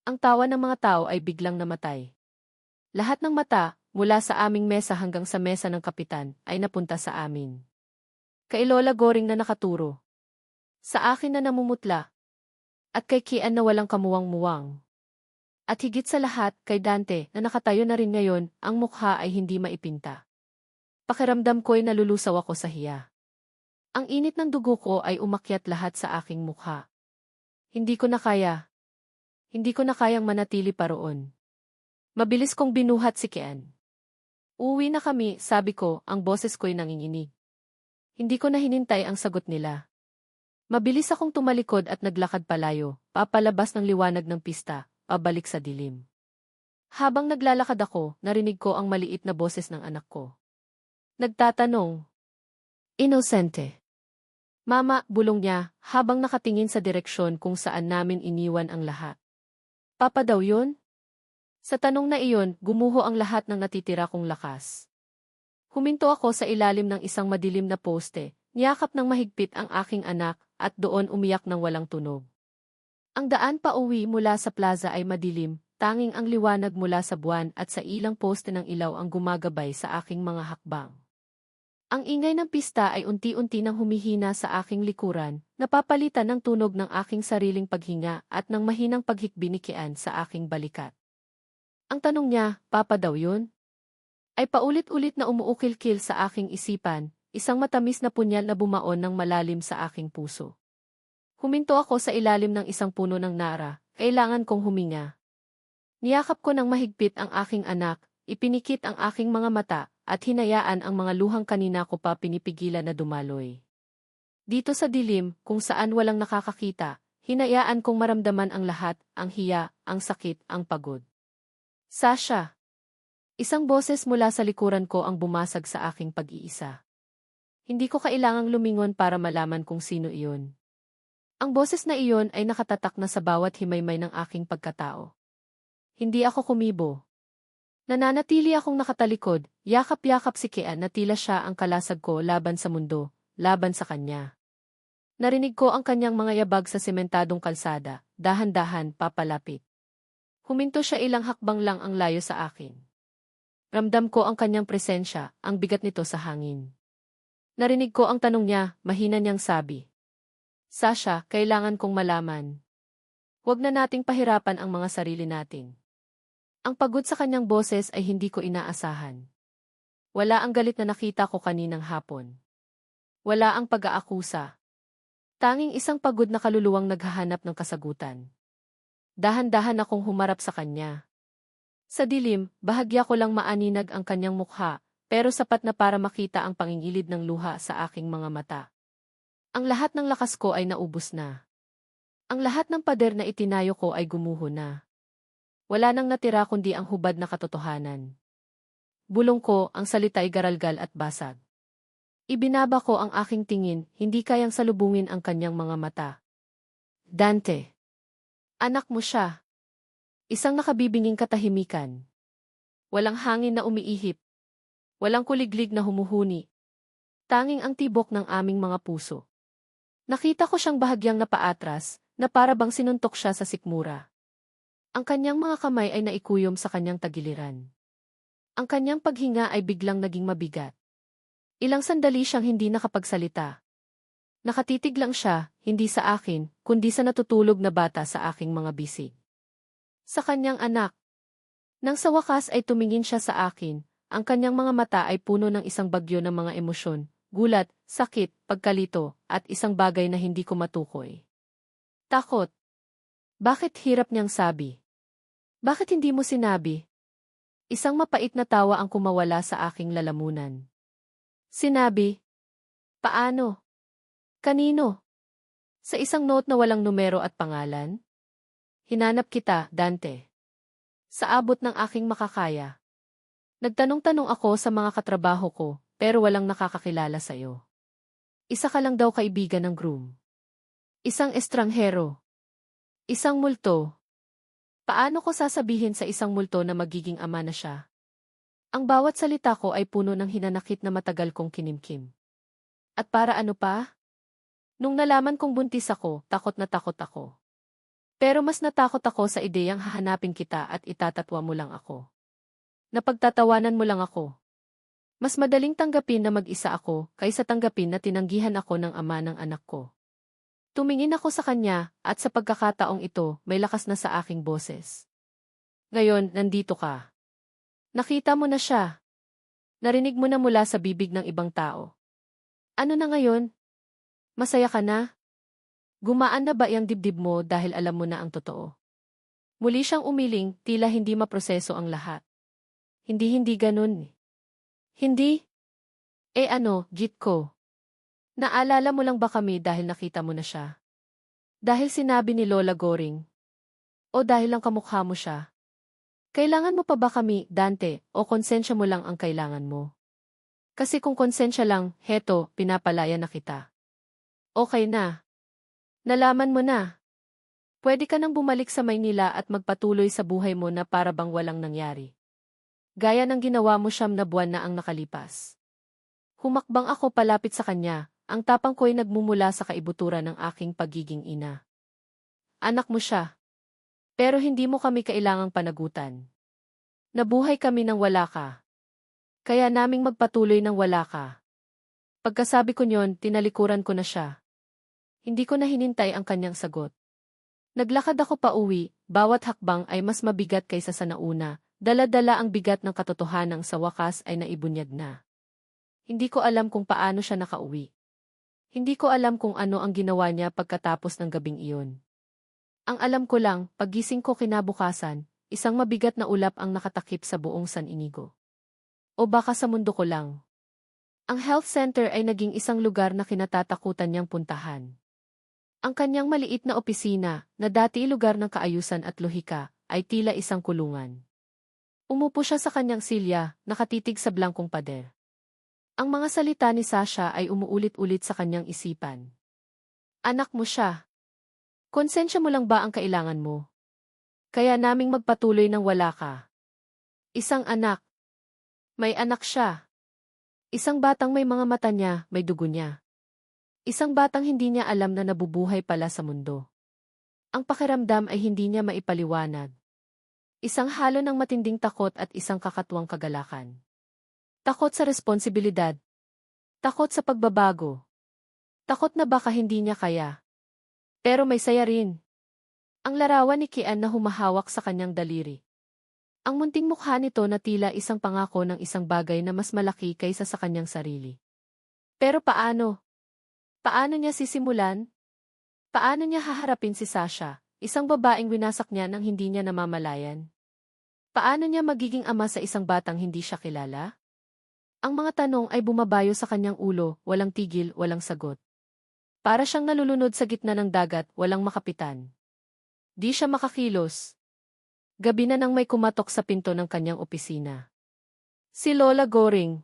Ang tawa ng mga tao ay biglang namatay. Lahat ng mata, mula sa aming mesa hanggang sa mesa ng kapitan, ay napunta sa amin. Kay Lola Goring na nakaturo. Sa akin na namumutla. At kay Kian na walang kamuwang-muwang. At higit sa lahat, kay Dante na nakatayo na rin ngayon, ang mukha ay hindi maipinta. Pakiramdam ko'y nalulusaw ako sa hiya. Ang init ng dugo ko ay umakyat lahat sa aking mukha. Hindi ko na kaya. Hindi ko na kayang manatili pa roon. Mabilis kong binuhat si Kian. Uuwi na kami, sabi ko, ang boses ko'y nanginginig. Hindi ko na hinintay ang sagot nila. Mabilis akong tumalikod at naglakad palayo, papalabas ng liwanag ng pista, pabalik sa dilim. Habang naglalakad ako, narinig ko ang maliit na boses ng anak ko. Nagtatanong. Inosente. Mama, bulong niya, habang nakatingin sa direksyon kung saan namin iniwan ang lahat. Papa daw yun? Sa tanong na iyon, gumuho ang lahat ng natitira kong lakas. Huminto ako sa ilalim ng isang madilim na poste, niyakap ng mahigpit ang aking anak, at doon umiyak ng walang tunog. Ang daan pa uwi mula sa plaza ay madilim, tanging ang liwanag mula sa buwan at sa ilang poste ng ilaw ang gumagabay sa aking mga hakbang. Ang ingay ng pista ay unti-unti nang humihina sa aking likuran, napapalitan ng tunog ng aking sariling paghinga at ng mahinang paghikbi ni Kian sa aking balikat. Ang tanong niya, Papa daw yun? Ay paulit-ulit na umuukil-kil sa aking isipan, isang matamis na punyal na bumaon ng malalim sa aking puso. Huminto ako sa ilalim ng isang puno ng nara, kailangan kong huminga. Niyakap ko ng mahigpit ang aking anak, ipinikit ang aking mga mata, at hinayaan ang mga luhang kanina ko pa pinipigilan na dumaloy. Dito sa dilim, kung saan walang nakakakita, hinayaan kong maramdaman ang lahat, ang hiya, ang sakit, ang pagod. Sasha! Isang boses mula sa likuran ko ang bumasag sa aking pag-iisa. Hindi ko kailangang lumingon para malaman kung sino iyon. Ang boses na iyon ay nakatatak na sa bawat himaymay ng aking pagkatao. Hindi ako kumibo. Nananatili akong nakatalikod, yakap-yakap si Kian na tila siya ang kalasag ko laban sa mundo, laban sa kanya. Narinig ko ang kanyang mga yabag sa sementadong kalsada, dahan-dahan papalapit. Huminto siya ilang hakbang lang ang layo sa akin. Ramdam ko ang kanyang presensya, ang bigat nito sa hangin. Narinig ko ang tanong niya, mahina niyang sabi. Sasha, kailangan kong malaman. Huwag na nating pahirapan ang mga sarili natin. Ang pagod sa kanyang boses ay hindi ko inaasahan. Wala ang galit na nakita ko kaninang hapon. Wala ang pag-aakusa. Tanging isang pagod na kaluluwang naghahanap ng kasagutan. Dahan-dahan akong humarap sa kanya. Sa dilim, bahagya ko lang maaninag ang kanyang mukha, pero sapat na para makita ang pangingilid ng luha sa aking mga mata. Ang lahat ng lakas ko ay naubos na. Ang lahat ng pader na itinayo ko ay gumuho na. Wala nang natira kundi ang hubad na katotohanan. Bulong ko, ang salita ay garalgal at basag. Ibinaba ko ang aking tingin, hindi kayang salubungin ang kanyang mga mata. Dante. Anak mo siya. Isang nakabibinging katahimikan. Walang hangin na umiihip. Walang kuliglig na humuhuni. Tanging ang tibok ng aming mga puso. Nakita ko siyang bahagyang napaatras, na para bang sinuntok siya sa sikmura. Ang kanyang mga kamay ay naikuyom sa kanyang tagiliran. Ang kanyang paghinga ay biglang naging mabigat. Ilang sandali siyang hindi nakapagsalita. Nakatitig lang siya, hindi sa akin, kundi sa natutulog na bata sa aking mga bisig. Sa kanyang anak. Nang sa wakas ay tumingin siya sa akin, ang kanyang mga mata ay puno ng isang bagyo ng mga emosyon, gulat, sakit, pagkalito, at isang bagay na hindi ko matukoy. Takot. Bakit hirap niyang sabi? Bakit hindi mo sinabi? Isang mapait na tawa ang kumawala sa aking lalamunan. Sinabi. Paano? Kanino? Sa isang note na walang numero at pangalan? Hinanap kita, Dante. Sa abot ng aking makakaya. Nagtanong-tanong ako sa mga katrabaho ko, pero walang nakakakilala sa'yo. Isa ka lang daw kaibigan ng groom. Isang estranghero. Isang multo. Paano ko sasabihin sa isang multo na magiging ama na siya? Ang bawat salita ko ay puno ng hinanakit na matagal kong kinimkim. At para ano pa? Nung nalaman kong buntis ako, takot na takot ako. Pero mas natakot ako sa ideyang hahanapin kita at itatatwa mo lang ako. Napagtatawanan mo lang ako. Mas madaling tanggapin na mag-isa ako kaysa tanggapin na tinanggihan ako ng ama ng anak ko. Tumingin ako sa kanya, at sa pagkakataong ito, may lakas na sa aking boses. Ngayon, nandito ka. Nakita mo na siya. Narinig mo na mula sa bibig ng ibang tao. Ano na ngayon? Masaya ka na? Gumaan na ba iyang dibdib mo dahil alam mo na ang totoo? Muli siyang umiling, tila hindi maproseso ang lahat. Hindi ganun. Hindi? Ano, Jit ko? Naalala mo lang ba kami dahil nakita mo na siya? Dahil sinabi ni Lola Goring? O dahil lang kamukha mo siya? Kailangan mo pa ba kami, Dante, o konsensya mo lang ang kailangan mo? Kasi kung konsensya lang, heto, pinapalaya na kita. Okay na. Nalaman mo na. Pwede ka nang bumalik sa Maynila at magpatuloy sa buhay mo na para bang walang nangyari. Gaya ng ginawa mo 9 na buwan na ang nakalipas. Humakbang ako palapit sa kanya, ang tapang ko'y nagmumula sa kaibuturan ng aking pagiging ina. Anak mo siya. Pero hindi mo kami kailangang panagutan. Nabuhay kami nang wala ka. Kaya naming magpatuloy nang wala ka. Pagkasabi ko nyon, tinalikuran ko na siya. Hindi ko na hinintay ang kanyang sagot. Naglakad ako pa uwi, bawat hakbang ay mas mabigat kaysa sa nauna, dala-dala ang bigat ng katotohanang sa wakas ay naibunyag na. Hindi ko alam kung paano siya nakauwi. Hindi ko alam kung ano ang ginawa niya pagkatapos ng gabing iyon. Ang alam ko lang, paggising ko kinabukasan, isang mabigat na ulap ang nakatakip sa buong San Inigo. O baka sa mundo ko lang. Ang health center ay naging isang lugar na kinatatakutan niyang puntahan. Ang kanyang maliit na opisina, na dati lugar ng kaayusan at lohika, ay tila isang kulungan. Umupo siya sa kanyang silya, nakatitig sa blangkong pader. Ang mga salita ni Sasha ay umuulit-ulit sa kanyang isipan. Anak mo siya. Konsensya mo lang ba ang kailangan mo? Kaya naming magpatuloy nang wala ka. Isang anak. May anak siya. Isang batang may mga mata niya, may dugo niya. Isang batang hindi niya alam na nabubuhay pala sa mundo. Ang pakiramdam ay hindi niya maipaliwanag. Isang halo ng matinding takot at isang kakatuwang kagalakan. Takot sa responsibilidad. Takot sa pagbabago. Takot na baka hindi niya kaya. Pero may saya rin. Ang larawan ni Kian na humahawak sa kanyang daliri. Ang munting mukha nito na tila isang pangako ng isang bagay na mas malaki kaysa sa kanyang sarili. Pero paano? Paano niya sisimulan? Paano niya haharapin si Sasha, isang babaeng winasak niya nang hindi niya namamalayan? Paano niya magiging ama sa isang batang hindi siya kilala? Ang mga tanong ay bumabayo sa kanyang ulo, walang tigil, walang sagot. Para siyang nalulunod sa gitna ng dagat, walang makapitan. Di siya makakilos. Gabi na nang may kumatok sa pinto ng kanyang opisina. Si Lola Goring.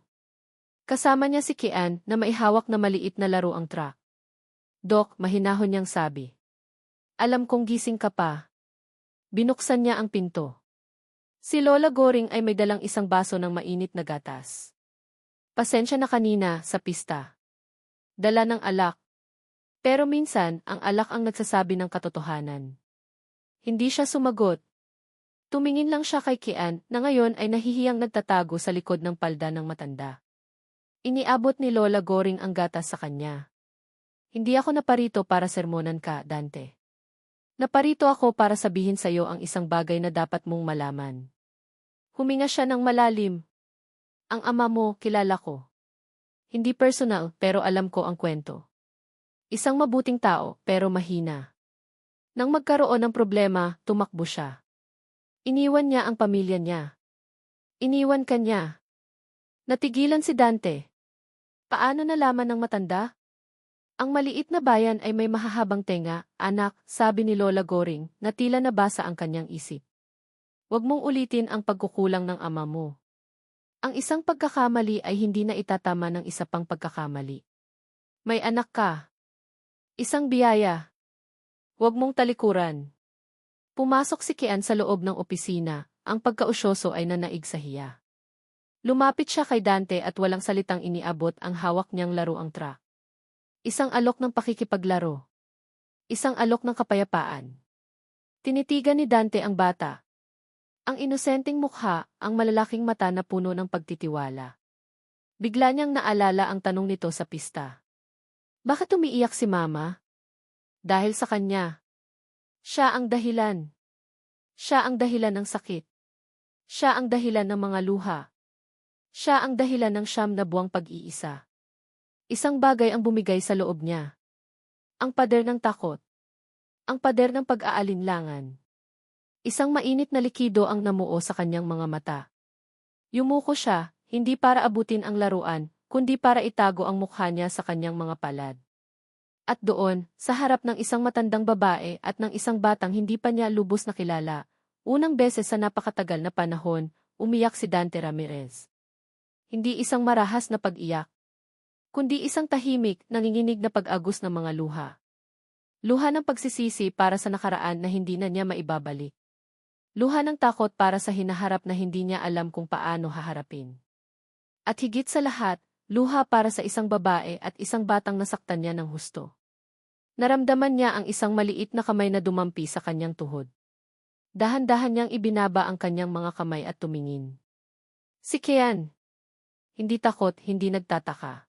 Kasama niya si Kian na maihawak na maliit na laro ang truck. Dok, mahinahon niyang sabi. Alam kong gising ka pa. Binuksan niya ang pinto. Si Lola Goring ay may dalang isang baso ng mainit na gatas. Pasensya na kanina sa pista. Dala ng alak. Pero minsan, ang alak ang nagsasabi ng katotohanan. Hindi siya sumagot. Tumingin lang siya kay Kian na ngayon ay nahihiyang nagtatago sa likod ng palda ng matanda. Iniabot ni Lola Goring ang gatas sa kanya. Hindi ako naparito para sermonan ka, Dante. Naparito ako para sabihin sa iyo ang isang bagay na dapat mong malaman. Huminga siya ng malalim. Ang ama mo, kilala ko. Hindi personal, pero alam ko ang kwento. Isang mabuting tao, pero mahina. Nang magkaroon ng problema, tumakbo siya. Iniwan niya ang pamilya niya. Iniwan ka niya. Natigilan si Dante. Paano nalaman ng matanda? Ang maliit na bayan ay may mahahabang tenga, anak, sabi ni Lola Goring, na tila nabasa ang kanyang isip. Huwag mong ulitin ang pagkukulang ng ama mo. Ang isang pagkakamali ay hindi na itatama ng isa pang pagkakamali. May anak ka. Isang biyaya. Huwag mong talikuran. Pumasok si Kian sa loob ng opisina, ang pagkausyoso ay nanaig sa hiya. Lumapit siya kay Dante at walang salitang iniabot ang hawak niyang laro ang truck. Isang alok ng pakikipaglaro. Isang alok ng kapayapaan. Tinitigan ni Dante ang bata. Ang inosenteng mukha, ang malalaking mata na puno ng pagtitiwala. Bigla niyang naalala ang tanong nito sa pista. Bakit umiiyak si Mama? Dahil sa kanya. Siya ang dahilan. Siya ang dahilan ng sakit. Siya ang dahilan ng mga luha. Siya ang dahilan ng 9 na buwang pag-iisa. Isang bagay ang bumigay sa loob niya. Ang pader ng takot. Ang pader ng pag-aalinlangan. Isang mainit na likido ang namuo sa kanyang mga mata. Yumuko siya, hindi para abutin ang laruan, kundi para itago ang mukha niya sa kanyang mga palad. At doon, sa harap ng isang matandang babae at ng isang batang hindi pa niya lubos na kilala, unang beses sa napakatagal na panahon, umiyak si Dante Ramirez. Hindi isang marahas na pag-iyak, kundi isang tahimik, nanginginig na pag-agos ng mga luha. Luha ng pagsisisi para sa nakaraan na hindi na niya maibabalik. Luha ng takot para sa hinaharap na hindi niya alam kung paano haharapin. At higit sa lahat, luha para sa isang babae at isang batang nasaktan niya ng husto. Naramdaman niya ang isang maliit na kamay na dumampi sa kanyang tuhod. Dahan-dahan niyang ibinaba ang kanyang mga kamay at tumingin. Si Kian. Hindi takot, hindi nagtataka.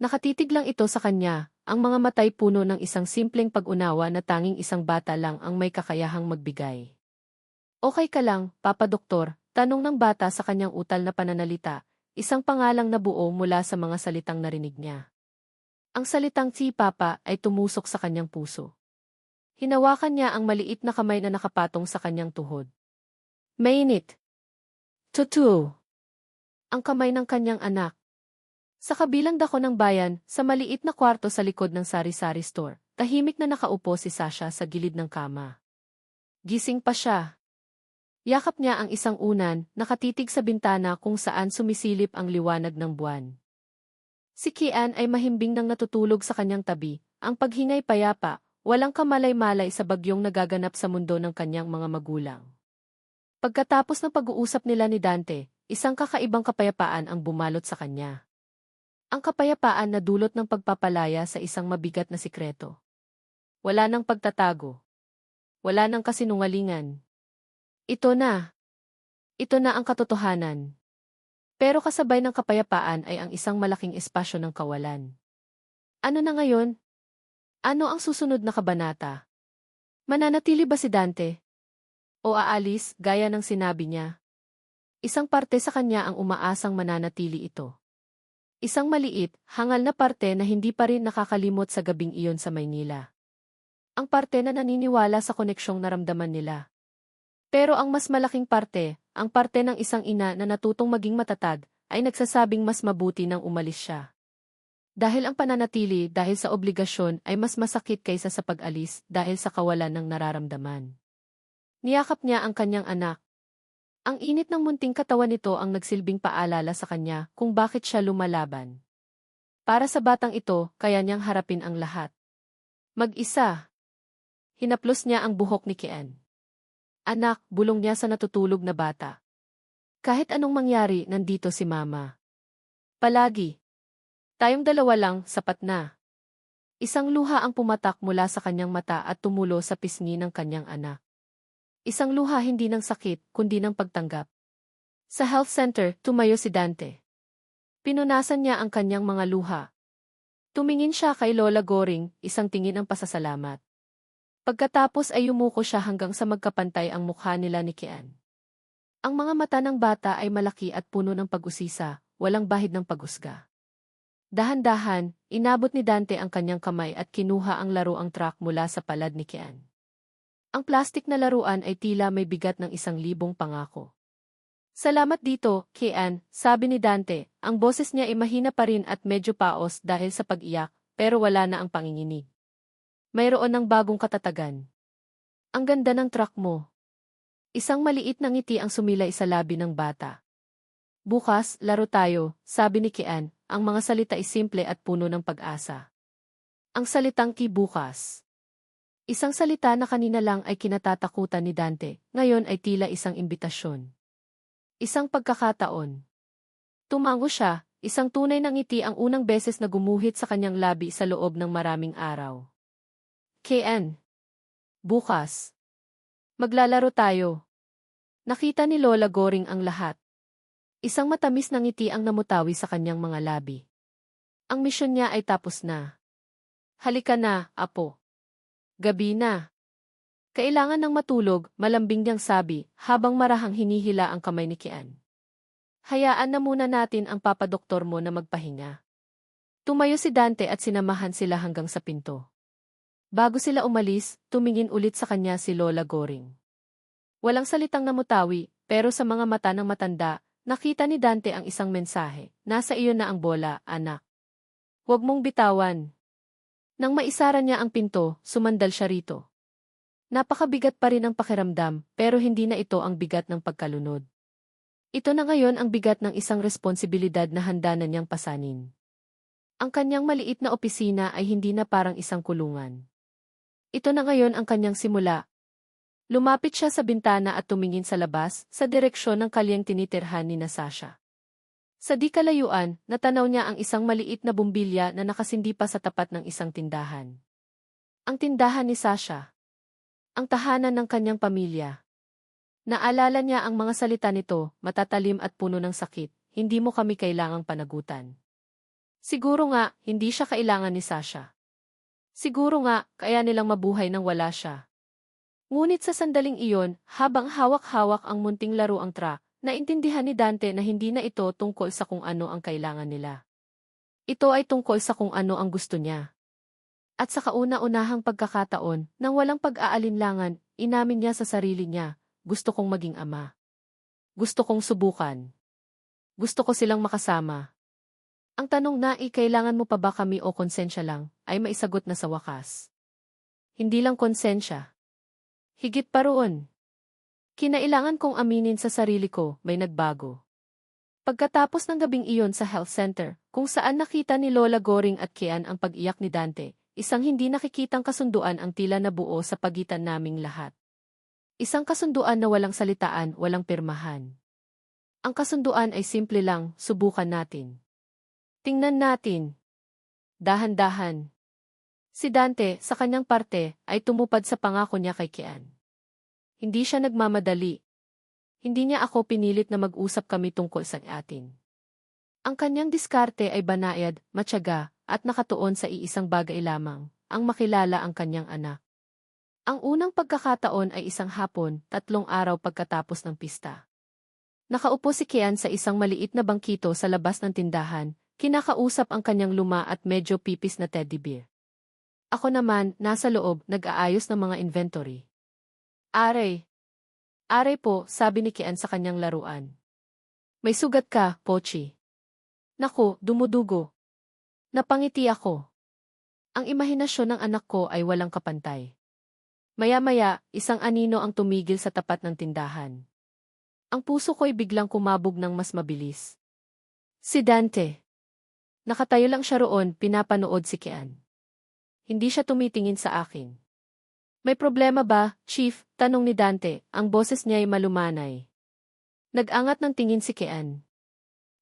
Nakatitig lang ito sa kanya, ang mga matay puno ng isang simpleng pag-unawa na tanging isang bata lang ang may kakayahang magbigay. Okay ka lang, Papa Doktor, tanong ng bata sa kanyang utal na pananalita, isang pangalang nabuo mula sa mga salitang narinig niya. Ang salitang si Papa ay tumusok sa kanyang puso. Hinawakan niya ang maliit na kamay na nakapatong sa kanyang tuhod. Mainit. Tutu. Ang kamay ng kanyang anak. Sa kabilang dako ng bayan, sa maliit na kwarto sa likod ng sari-sari store, tahimik na nakaupo si Sasha sa gilid ng kama. Gising pa siya. Yakap niya ang isang unan, nakatitig sa bintana kung saan sumisilip ang liwanag ng buwan. Si Kian ay mahimbing nang natutulog sa kanyang tabi, ang paghingay payapa, walang kamalay-malay sa bagyong nagaganap sa mundo ng kanyang mga magulang. Pagkatapos ng pag-uusap nila ni Dante, isang kakaibang kapayapaan ang bumalot sa kanya. Ang kapayapaan na dulot ng pagpapalaya sa isang mabigat na sikreto. Wala nang pagtatago. Wala nang kasinungalingan. Ito na. Ito na ang katotohanan. Pero kasabay ng kapayapaan ay ang isang malaking espasyo ng kawalan. Ano na ngayon? Ano ang susunod na kabanata? Mananatili ba si Dante? O aalis, gaya ng sinabi niya? Isang parte sa kanya ang umaasang mananatili ito. Isang maliit, hangal na parte na hindi pa rin nakakalimot sa gabing iyon sa Maynila. Ang parte na naniniwala sa koneksyong naramdaman nila. Pero ang mas malaking parte, ang parte ng isang ina na natutong maging matatag, ay nagsasabing mas mabuti nang umalis siya. Dahil ang pananatili dahil sa obligasyon ay mas masakit kaysa sa pag-alis dahil sa kawalan ng nararamdaman. Niyakap niya ang kanyang anak. Ang init ng munting katawan nito ang nagsilbing paalala sa kanya kung bakit siya lumalaban. Para sa batang ito, kaya niyang harapin ang lahat. Mag-isa. Hinaplos niya ang buhok ni Kian. Anak, bulong niya sa natutulog na bata. Kahit anong mangyari, nandito si Mama. Palagi. Tayong dalawa lang, sapat na. Isang luha ang pumatak mula sa kanyang mata at tumulo sa pisngi ng kanyang anak. Isang luha hindi ng sakit, kundi ng pagtanggap. Sa health center, tumayo si Dante. Pinunasan niya ang kanyang mga luha. Tumingin siya kay Lola Goring, isang tingin ang pasasalamat. Pagkatapos ay yumuko siya hanggang sa magkapantay ang mukha nila ni Kian. Ang mga mata ng bata ay malaki at puno ng pag-usisa, walang bahid ng paghusga. Dahan-dahan, inabot ni Dante ang kanyang kamay at kinuha ang laruang truck mula sa palad ni Kian. Ang plastik na laruan ay tila may bigat ng 1,000 pangako. Salamat dito, Kian, sabi ni Dante, ang boses niya ay mahina pa rin at medyo paos dahil sa pag-iyak, pero wala na ang panginginig. Mayroon ng bagong katatagan. Ang ganda ng truck mo. Isang maliit na ngiti ang sumilay sa labi ng bata. Bukas, laro tayo, sabi ni Kian, ang mga salita ay simple at puno ng pag-asa. Ang salitang bukas. Isang salita na kanina lang ay kinatatakutan ni Dante, ngayon ay tila isang imbitasyon. Isang pagkakataon. Tumango siya, isang tunay na ngiti ang unang beses na gumuhit sa kanyang labi sa loob ng maraming araw. Kian. Bukas. Maglalaro tayo. Nakita ni Lola Goring ang lahat. Isang matamis na ngiti ang namutawi sa kanyang mga labi. Ang misyon niya ay tapos na. Halika na, apo. Gabi na. Kailangan ng matulog, malambing niyang sabi, habang marahang hinihila ang kamay ni Kian. Hayaan na muna natin ang papadoktor mo na magpahinga. Tumayo si Dante at sinamahan sila hanggang sa pinto. Bago sila umalis, tumingin ulit sa kanya si Lola Goring. Walang salitang namutawi, pero sa mga mata ng matanda, nakita ni Dante ang isang mensahe. Nasa iyo na ang bola, anak. Huwag mong bitawan. Nang maisara niya ang pinto, sumandal siya rito. Napakabigat pa rin ang pakiramdam, pero hindi na ito ang bigat ng pagkalunod. Ito na ngayon ang bigat ng isang responsibilidad na handa na niyang pasanin. Ang kanyang maliit na opisina ay hindi na parang isang kulungan. Ito na ngayon ang kanyang simula. Lumapit siya sa bintana at tumingin sa labas, sa direksyon ng kalyeng tinitirhan ni Sasha. Sa di kalayuan, natanaw niya ang isang maliit na bumbilya na nakasindi pa sa tapat ng isang tindahan. Ang tindahan ni Sasha. Ang tahanan ng kanyang pamilya. Naalala niya ang mga salita nito, matatalim at puno ng sakit, hindi mo kami kailangang panagutan. Siguro nga, hindi siya kailangan ni Sasha. Siguro nga, kaya nilang mabuhay nang wala siya. Ngunit sa sandaling iyon, habang hawak-hawak ang munting laruang truck, naintindihan ni Dante na hindi na ito tungkol sa kung ano ang kailangan nila. Ito ay tungkol sa kung ano ang gusto niya. At sa kauna-unahang pagkakataon, nang walang pag-aalinlangan, inamin niya sa sarili niya, gusto kong maging ama. Gusto kong subukan. Gusto ko silang makasama. Ang tanong na kailangan mo pa ba kami o konsensya lang, ay maisagot na sa wakas. Hindi lang konsensya. Higit pa roon. Kinailangan kong aminin sa sarili ko, may nagbago. Pagkatapos ng gabing iyon sa health center, kung saan nakita ni Lola Goring at Kian ang pag-iyak ni Dante, isang hindi nakikitang kasunduan ang tila nabuo sa pagitan naming lahat. Isang kasunduan na walang salitaan, walang pirmahan. Ang kasunduan ay simple lang, subukan natin. Tingnan natin. Dahan-dahan. Si Dante, sa kanyang parte, ay tumupad sa pangako niya kay Kian. Hindi siya nagmamadali. Hindi niya ako pinilit na mag-usap kami tungkol sa atin. Ang kanyang diskarte ay banayad, matyaga, at nakatuon sa iisang bagay lamang, ang makilala ang kanyang anak. Ang unang pagkakataon ay isang hapon, 3 araw pagkatapos ng pista. Nakaupo si Kian sa isang maliit na bangkito sa labas ng tindahan, kinakausap ang kanyang luma at medyo pipis na teddy bear. Ako naman, nasa loob, nag-aayos ng mga inventory. Aray. Aray po, sabi ni Kian sa kanyang laruan. May sugat ka, Pochi. Naku, dumudugo. Napangiti ako. Ang imahinasyon ng anak ko ay walang kapantay. Maya-maya, isang anino ang tumigil sa tapat ng tindahan. Ang puso ko'y biglang kumabog ng mas mabilis. Si Dante. Nakatayo lang siya roon, pinapanood si Kian. Hindi siya tumitingin sa akin. May problema ba, Chief? Tanong ni Dante, ang boses niya ay malumanay. Nag-angat ng tingin si Kian.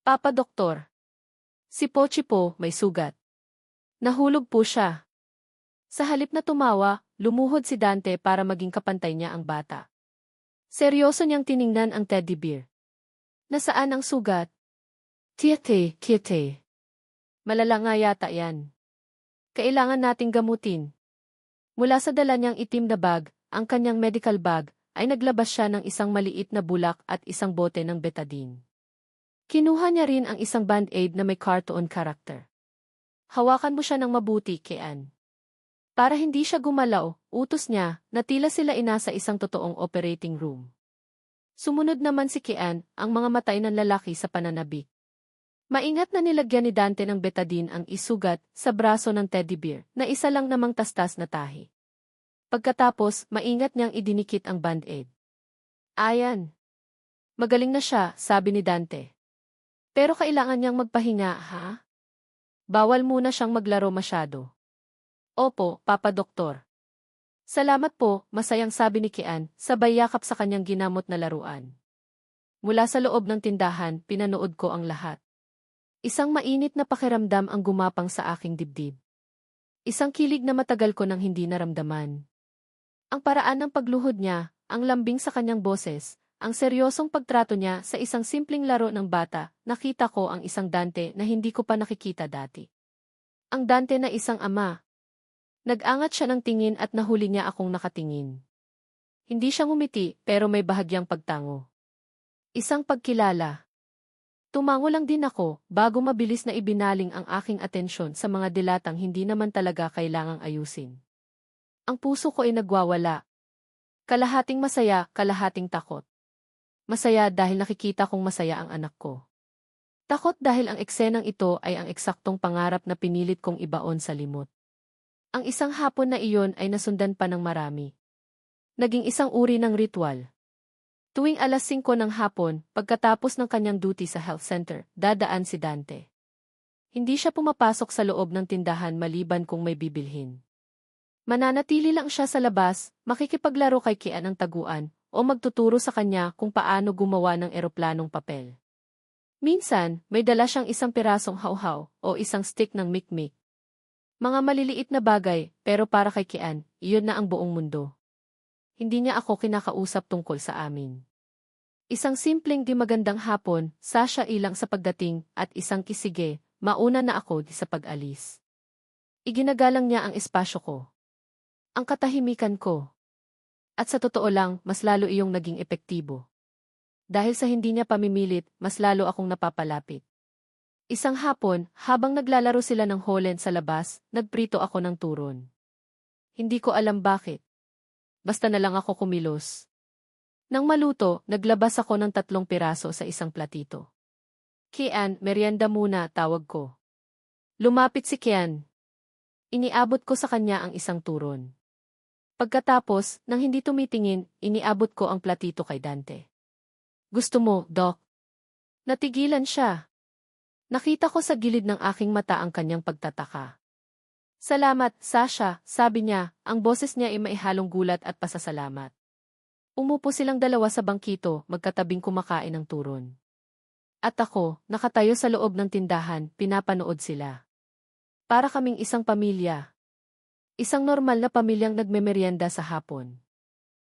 Papa Doktor. Si Pochi po, may sugat. Nahulog po siya. Sa halip na tumawa, lumuhod si Dante para maging kapantay niya ang bata. Seryoso niyang tiningnan ang teddy bear. Nasaan ang sugat? Kiete. Malala nga yata yan. Kailangan nating gamutin. Mula sa dala niyang itim na bag, ang kanyang medical bag, ay naglabas siya ng isang maliit na bulak at isang bote ng betadine. Kinuha niya rin ang isang band-aid na may cartoon character. Hawakan mo siya ng mabuti, Kian. Para hindi siya gumalaw, utos niya, na tila sila inasa isang totoong operating room. Sumunod naman si Kian, ang mga matay ng lalaki sa pananabik. Maingat na nilagyan ni Dante ng betadine ang isugat sa braso ng teddy bear na isa lang namang tastas na tahi. Pagkatapos, maingat niyang idinikit ang band-aid. Ayan. Magaling na siya, sabi ni Dante. Pero kailangan niyang magpahinga, ha? Bawal muna siyang maglaro masyado. Opo, Papa Doktor. Salamat po, masayang sabi ni Kian, sabay yakap sa kanyang ginamot na laruan. Mula sa loob ng tindahan, pinanood ko ang lahat. Isang mainit na pakiramdam ang gumapang sa aking dibdib. Isang kilig na matagal ko nang hindi naramdaman. Ang paraan ng pagluhod niya, ang lambing sa kanyang boses, ang seryosong pagtrato niya sa isang simpleng laro ng bata, nakita ko ang isang Dante na hindi ko pa nakikita dati. Ang Dante na isang ama. Nag-angat siya ng tingin at nahuli niya akong nakatingin. Hindi siya ngumiti pero may bahagyang pagtango. Isang pagkilala. Tumango lang din ako bago mabilis na ibinaling ang aking atensyon sa mga dilatang hindi naman talaga kailangang ayusin. Ang puso ko ay nagwawala. Kalahating masaya, kalahating takot. Masaya dahil nakikita kong masaya ang anak ko. Takot dahil ang eksenang ito ay ang eksaktong pangarap na pinilit kong ibaon sa limot. Ang isang hapon na iyon ay nasundan pa ng marami. Naging isang uri ng ritual. Tuwing alas 5 ng hapon, pagkatapos ng kanyang duty sa health center, dadaan si Dante. Hindi siya pumapasok sa loob ng tindahan maliban kung may bibilhin. Mananatili lang siya sa labas, makikipaglaro kay Kian ng taguan, o magtuturo sa kanya kung paano gumawa ng eroplanong papel. Minsan, may dala siyang isang pirasong hauhaw o isang stick ng mikmik. Mga maliliit na bagay, pero para kay Kian, iyon na ang buong mundo. Hindi niya ako kinakausap tungkol sa amin. Isang simpleng di magandang hapon, Sasha ilang sa pagdating, at isang kisige, mauna na ako sa pag-alis. Iginagalang niya ang espasyo ko. Ang katahimikan ko. At sa totoo lang, mas lalo iyong naging epektibo. Dahil sa hindi niya pamimilit, mas lalo akong napapalapit. Isang hapon, habang naglalaro sila ng Holland sa labas, nagprito ako ng turon. Hindi ko alam bakit. Basta na lang ako kumilos. Nang maluto, naglabas ako ng 3 piraso sa isang platito. Kian, merienda muna, tawag ko. Lumapit si Kian. Iniabot ko sa kanya ang isang turon. Pagkatapos, nang hindi tumitingin, iniabot ko ang platito kay Dante. Gusto mo, Doc? Natigilan siya. Nakita ko sa gilid ng aking mata ang kanyang pagtataka. Salamat, Sasha, sabi niya, ang boses niya ay maihalong gulat at pasasalamat. Umupo silang dalawa sa bangkito, magkatabing kumakain ng turon. At ako, nakatayo sa loob ng tindahan, pinapanood sila. Para kaming isang pamilya. Isang normal na pamilyang nagmemeryenda sa hapon.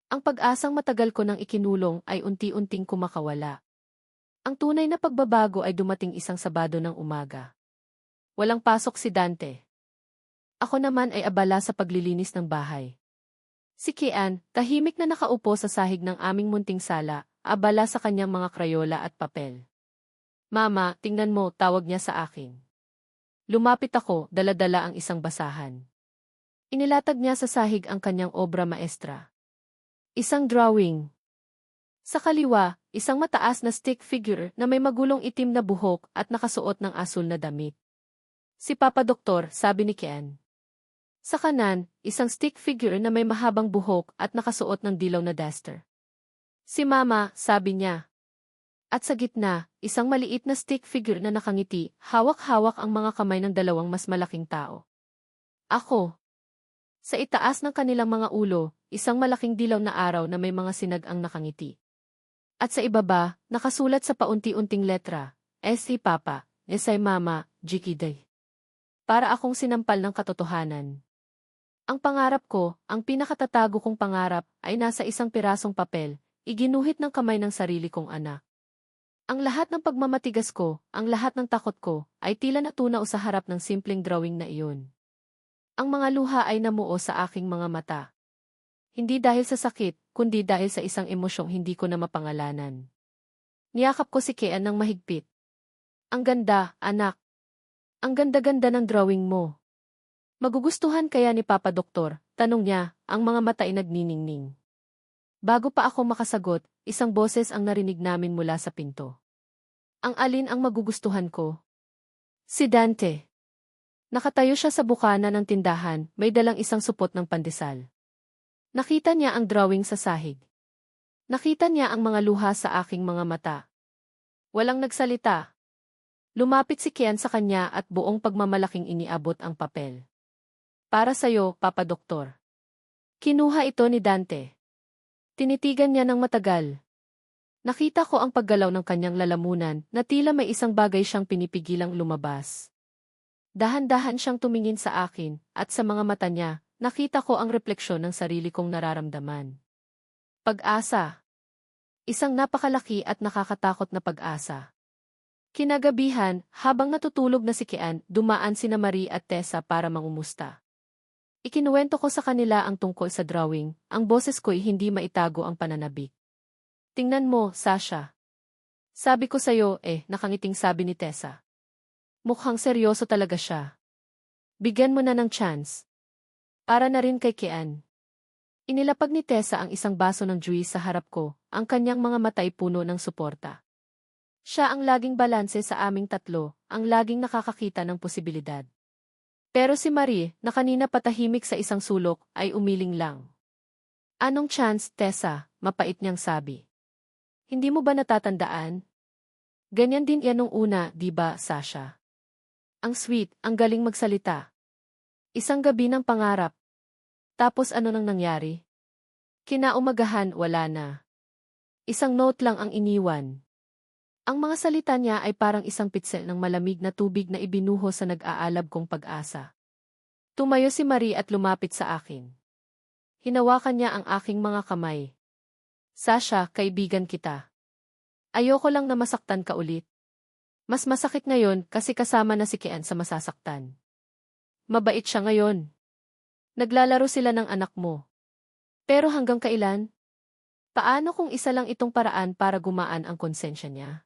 Ang pag-asang matagal ko nang ikinulong ay unti-unting kumakawala. Ang tunay na pagbabago ay dumating isang Sabado ng umaga. Walang pasok si Dante. Ako naman ay abala sa paglilinis ng bahay. Si Kian, tahimik na nakaupo sa sahig ng aming munting sala, abala sa kanyang mga krayola at papel. Mama, tingnan mo, tawag niya sa akin. Lumapit ako, dala-dala ang isang basahan. Inilatag niya sa sahig ang kanyang obra maestra. Isang drawing. Sa kaliwa, isang mataas na stick figure na may magulong itim na buhok at nakasuot ng asul na damit. Si Papa Doktor, sabi ni Kian. Sa kanan, isang stick figure na may mahabang buhok at nakasuot ng dilaw na duster. Si Mama, sabi niya. At sa gitna, isang maliit na stick figure na nakangiti, hawak-hawak ang mga kamay ng 2 mas malaking tao. Ako. Sa itaas ng kanilang mga ulo, isang malaking dilaw na araw na may mga sinag ang nakangiti. At sa ibaba, nakasulat sa paunti-unting letra, S. Papa, S. Mama, Jikiday. Para akong sinampal ng katotohanan. Ang pangarap ko, ang pinakatatago kong pangarap, ay nasa isang pirasong papel, iginuhit ng kamay ng sarili kong anak. Ang lahat ng pagmamatigas ko, ang lahat ng takot ko, ay tila natunaw sa harap ng simpleng drawing na iyon. Ang mga luha ay namuo sa aking mga mata. Hindi dahil sa sakit, kundi dahil sa isang emosyong hindi ko na mapangalanan. Niyakap ko si Kian ng mahigpit. Ang ganda, anak. Ang ganda-ganda ng drawing mo. Magugustuhan kaya ni Papa Doktor, tanong niya, ang mga mata ay nagniningning. Bago pa ako makasagot, isang boses ang narinig namin mula sa pinto. Ang alin ang magugustuhan ko? Si Dante. Nakatayo siya sa bukana ng tindahan, may dalang isang supot ng pandesal. Nakita niya ang drawing sa sahig. Nakita niya ang mga luha sa aking mga mata. Walang nagsalita. Lumapit si Kian sa kanya at buong pagmamalaking iniabot ang papel. Para sa'yo, Papa Doktor. Kinuha ito ni Dante. Tinitigan niya ng matagal. Nakita ko ang paggalaw ng kanyang lalamunan na tila may isang bagay siyang pinipigilang lumabas. Dahan-dahan siyang tumingin sa akin, at sa mga mata niya, nakita ko ang refleksyon ng sarili kong nararamdaman. Pag-asa. Isang napakalaki at nakakatakot na pag-asa. Kinagabihan, habang natutulog na si Kian, dumaan sina Marie at Tessa para mangumusta. Ikinuwento ko sa kanila ang tungkol sa drawing, ang boses ko'y hindi maitago ang pananabik. Tingnan mo, Sasha. Sabi ko sa'yo, nakangiting sabi ni Tessa. Mukhang seryoso talaga siya. Bigyan mo na ng chance. Para na rin kay Kian. Inilapag ni Tessa ang isang baso ng juice sa harap ko, ang kanyang mga mata ay puno ng suporta. Siya ang laging balanse sa aming tatlo, ang laging nakakakita ng posibilidad. Pero si Marie, na kanina patahimik sa isang sulok, ay umiling lang. Anong chance, Tessa? Mapait niyang sabi. Hindi mo ba natatandaan? Ganyan din yan nung una, di ba, Sasha? Ang sweet, ang galing magsalita. Isang gabi ng pangarap. Tapos ano nang nangyari? Kinaumagahan, wala na. Isang note lang ang iniwan. Ang mga salita niya ay parang isang pitsel ng malamig na tubig na ibinuho sa nag-aalab kong pag-asa. Tumayo si Marie at lumapit sa akin. Hinawakan niya ang aking mga kamay. Sasha, kaibigan kita. Ayoko lang na masaktan ka ulit. Mas masakit ngayon kasi kasama na si Kian sa masasaktan. Mabait siya ngayon. Naglalaro sila ng anak mo. Pero hanggang kailan? Paano kung isa lang itong paraan para gumaan ang konsensya niya?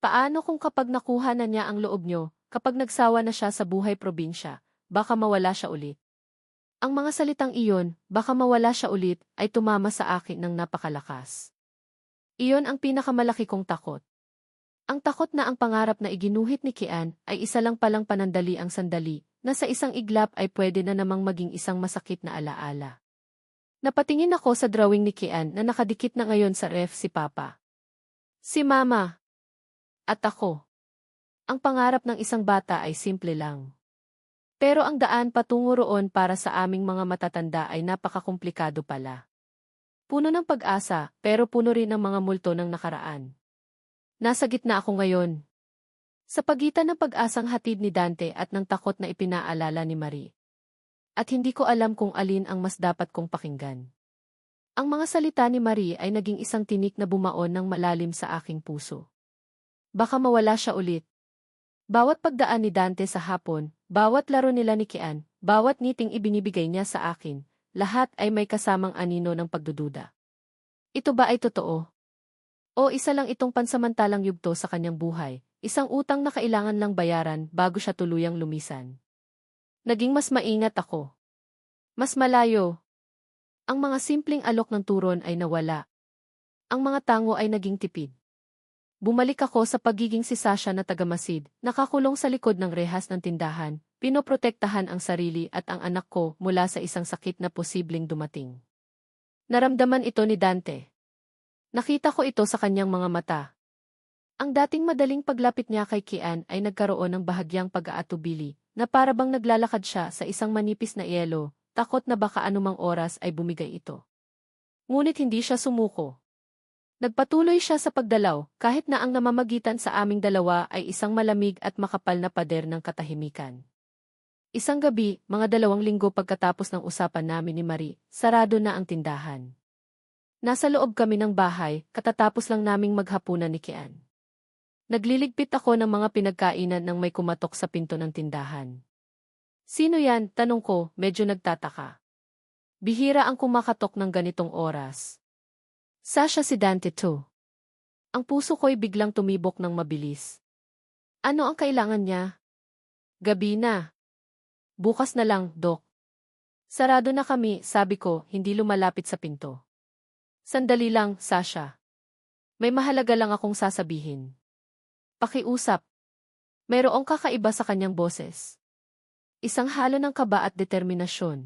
Paano kung kapag nakuha na niya ang loob niyo, kapag nagsawa na siya sa buhay probinsya, baka mawala siya ulit? Ang mga salitang iyon, baka mawala siya ulit, ay tumama sa akin ng napakalakas. Iyon ang pinakamalaki kong takot. Ang takot na ang pangarap na iginuhit ni Kian ay isa lang palang panandali ang sandali, na sa isang iglap ay pwede na namang maging isang masakit na alaala. Napatingin ako sa drawing ni Kian na nakadikit na ngayon sa ref si Papa. Si Mama. At ako. Ang pangarap ng isang bata ay simple lang. Pero ang daan patungo roon para sa aming mga matatanda ay napakakomplikado pala. Puno ng pag-asa, pero puno rin ng mga multo ng nakaraan. Nasa gitna ako ngayon. Sa pagitan ng pag-asang hatid ni Dante at ng takot na ipinaalala ni Marie. At hindi ko alam kung alin ang mas dapat kong pakinggan. Ang mga salita ni Marie ay naging isang tinik na bumaon ng malalim sa aking puso. Baka mawala siya ulit. Bawat pagdaan ni Dante sa hapon, bawat laro nila ni Kian, bawat ngiting ibinibigay niya sa akin, lahat ay may kasamang anino ng pagdududa. Ito ba ay totoo? O isa lang itong pansamantalang yugto sa kanyang buhay, isang utang na kailangan lang bayaran bago siya tuluyang lumisan? Naging mas maingat ako. Mas malayo. Ang mga simpleng alok ng turon ay nawala. Ang mga tango ay naging tipid. Bumalik ako sa pagiging si Sasha na tagamasid, nakakulong sa likod ng rehas ng tindahan, pinoprotektahan ang sarili at ang anak ko mula sa isang sakit na posibleng dumating. Naramdaman ito ni Dante. Nakita ko ito sa kanyang mga mata. Ang dating madaling paglapit niya kay Kian ay nagkaroon ng bahagyang pag-aatubili, na para bang naglalakad siya sa isang manipis na yelo, takot na baka anumang oras ay bumigay ito. Ngunit hindi siya sumuko. Nagpatuloy siya sa pagdalaw, kahit na ang namamagitan sa aming dalawa ay isang malamig at makapal na pader ng katahimikan. Isang gabi, mga 2 linggo pagkatapos ng usapan namin ni Marie, sarado na ang tindahan. Nasa loob kami ng bahay, katatapos lang naming maghapunan ni Kian. Nagliligpit ako ng mga pinagkainan nang may kumatok sa pinto ng tindahan. Sino yan? Tanong ko, medyo nagtataka. Bihira ang kumakatok ng ganitong oras. Sasha, si Dante too. Ang puso ko'y biglang tumibok ng mabilis. Ano ang kailangan niya? Gabi na. Bukas na lang, Dok. Sarado na kami, sabi ko, hindi lumalapit sa pinto. Sandali lang, Sasha. May mahalaga lang akong sasabihin. Pakiusap. Mayroong kakaiba sa kanyang boses. Isang halo ng kaba at determinasyon.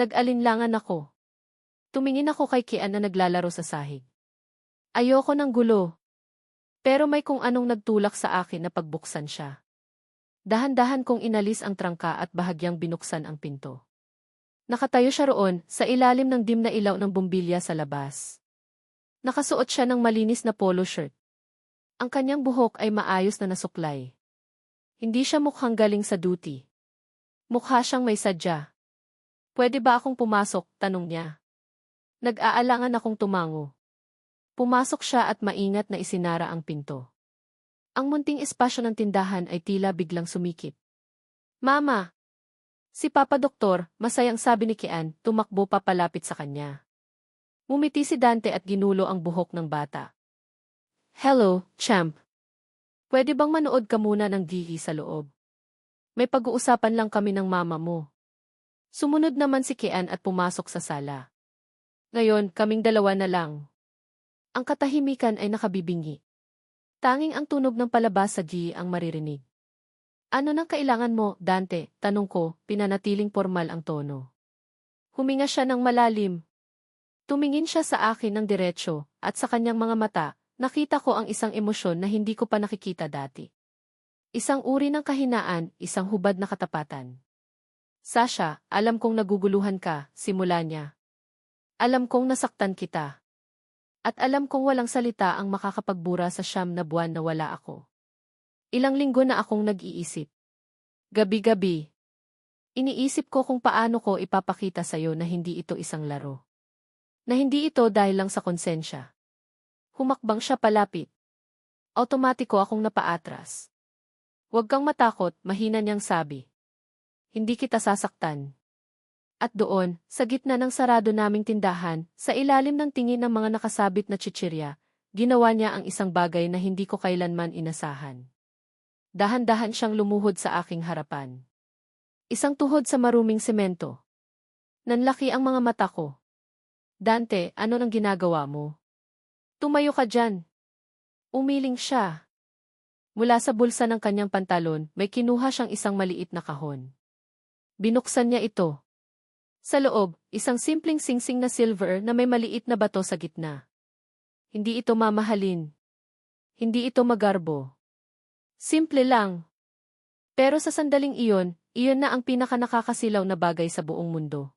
Nag-alinlangan ako. Tumingin ako kay Kian na naglalaro sa sahig. Ayoko ng gulo. Pero may kung anong nagtulak sa akin na pagbuksan siya. Dahan-dahan kong inalis ang trangka at bahagyang binuksan ang pinto. Nakatayo siya roon, sa ilalim ng dim na ilaw ng bumbilya sa labas. Nakasuot siya ng malinis na polo shirt. Ang kanyang buhok ay maayos na nasuklay. Hindi siya mukhang galing sa duty. Mukha siyang may sadya. Pwede ba akong pumasok? Tanong niya. Nag-aalangan akong tumango. Pumasok siya at maingat na isinara ang pinto. Ang munting espasyo ng tindahan ay tila biglang sumikip. Mama! Si Papa Doktor, masayang sabi ni Kian, tumakbo papalapit sa kanya. Ngumiti si Dante at ginulo ang buhok ng bata. Hello, champ. Pwede bang manood ka muna ng TV sa loob? May pag-uusapan lang kami ng mama mo. Sumunod naman si Kian at pumasok sa sala. Ngayon, kaming dalawa na lang. Ang katahimikan ay nakabibingi. Tanging ang tunog ng palabas sa G ang maririnig. Ano nang kailangan mo, Dante? Tanong ko, pinanatiling formal ang tono. Huminga siya ng malalim. Tumingin siya sa akin ng diretsyo, at sa kanyang mga mata, nakita ko ang isang emosyon na hindi ko pa nakikita dati. Isang uri ng kahinaan, isang hubad na katapatan. Sasha, alam kong naguguluhan ka, simula niya. Alam kong nasaktan kita. At alam kong walang salita ang makakapagbura sa 9 na buwan na wala ako. Ilang linggo na akong nag-iisip. Gabi-gabi. Iniisip ko kung paano ko ipapakita sa'yo na hindi ito isang laro. Na hindi ito dahil lang sa konsensya. Humakbang siya palapit. Automatiko akong napaatras. Huwag kang matakot, mahina niyang sabi. Hindi kita sasaktan. At doon, sa gitna ng sarado naming tindahan, sa ilalim ng tingin ng mga nakasabit na chichirya, ginawa niya ang isang bagay na hindi ko kailanman inasahan. Dahan-dahan siyang lumuhod sa aking harapan. Isang tuhod sa maruming semento. Nanlaki ang mga mata ko. Dante, ano nang ginagawa mo? Tumayo ka dyan. Umiling siya. Mula sa bulsa ng kanyang pantalon, may kinuha siyang isang maliit na kahon. Binuksan niya ito. Sa loob, isang simpleng singsing na silver na may maliit na bato sa gitna. Hindi ito mamahalin. Hindi ito magarbo. Simple lang. Pero sa sandaling iyon na ang pinakanakakasilaw na bagay sa buong mundo.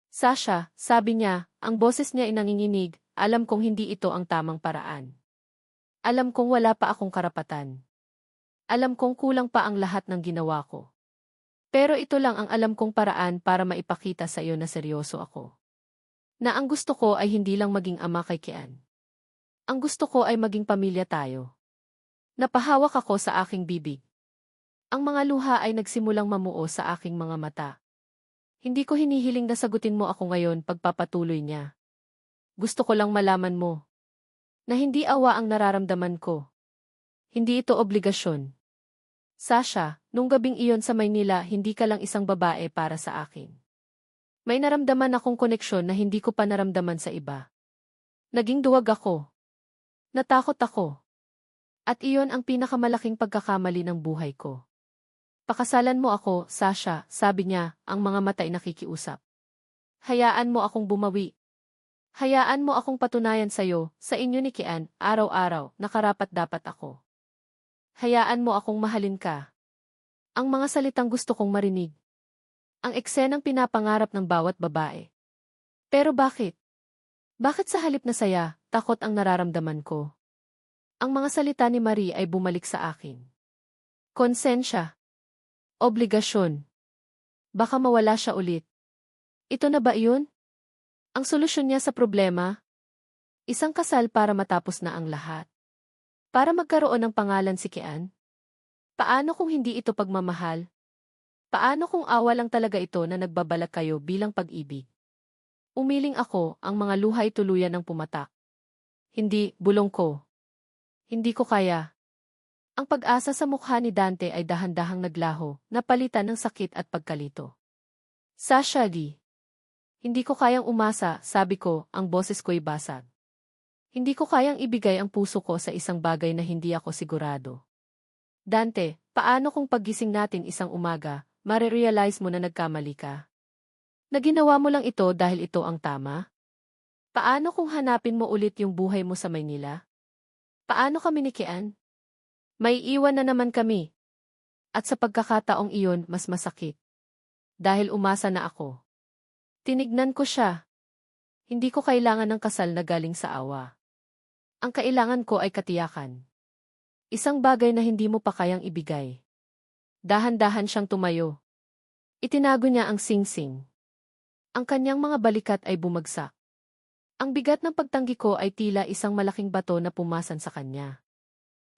Sasha, sabi niya, ang boses niya ay nanginginig, alam kong hindi ito ang tamang paraan. Alam kong wala pa akong karapatan. Alam kong kulang pa ang lahat ng ginawa ko. Pero ito lang ang alam kong paraan para maipakita sa iyo na seryoso ako. Na ang gusto ko ay hindi lang maging ama kay Kian. Ang gusto ko ay maging pamilya tayo. Napahawak ako sa aking bibig. Ang mga luha ay nagsimulang mamuo sa aking mga mata. Hindi ko hinihiling na sagutin mo ako ngayon pagpapatuloy niya. Gusto ko lang malaman mo na hindi awa ang nararamdaman ko. Hindi ito obligasyon. Sasha, nung gabing iyon sa Maynila, hindi ka lang isang babae para sa akin. May naramdaman akong koneksyon na hindi ko pa naramdaman sa iba. Naging duwag ako. Natakot ako. At iyon ang pinakamalaking pagkakamali ng buhay ko. Pakasalan mo ako, Sasha, sabi niya, ang mga mata ay nakikiusap. Hayaan mo akong bumawi. Hayaan mo akong patunayan sa'yo, sa inyo ni Kian, araw-araw, na karapat-dapat ako. Hayaan mo akong mahalin ka. Ang mga salitang gusto kong marinig. Ang eksenang pinapangarap ng bawat babae. Pero bakit? Bakit sa halip na saya, takot ang nararamdaman ko? Ang mga salita ni Marie ay bumalik sa akin. Konsensya. Obligasyon. Baka mawala siya ulit. Ito na ba iyon? Ang solusyon niya sa problema? Isang kasal para matapos na ang lahat. Para magkaroon ng pangalan si Kian? Paano kung hindi ito pagmamahal? Paano kung awa lang talaga ito na nagbabalak kayo bilang pag-ibig? Umiling ako, ang mga luhay tuluyan ng pumatak. Hindi, bulong ko. Hindi ko kaya. Ang pag-asa sa mukha ni Dante ay dahan-dahang naglaho, napalitan ng sakit at pagkalito. Sasha Lee. Hindi ko kayang umasa, sabi ko, ang boses ko'y basag. Hindi ko kayang ibigay ang puso ko sa isang bagay na hindi ako sigurado. Dante, paano kung paggising natin isang umaga, marerealize mo na nagkamali ka? Na ginawa mo lang ito dahil ito ang tama? Paano kung hanapin mo ulit yung buhay mo sa Maynila? Paano kami ni Kian? May iwan na naman kami. At sa pagkakataong iyon, mas masakit. Dahil umasa na ako. Tinignan ko siya. Hindi ko kailangan ng kasal na galing sa awa. Ang kailangan ko ay katiyakan. Isang bagay na hindi mo pa kayang ibigay. Dahan-dahan siyang tumayo. Itinago niya ang singsing. Ang kanyang mga balikat ay bumagsak. Ang bigat ng pagtanggi ko ay tila isang malaking bato na pumasan sa kanya.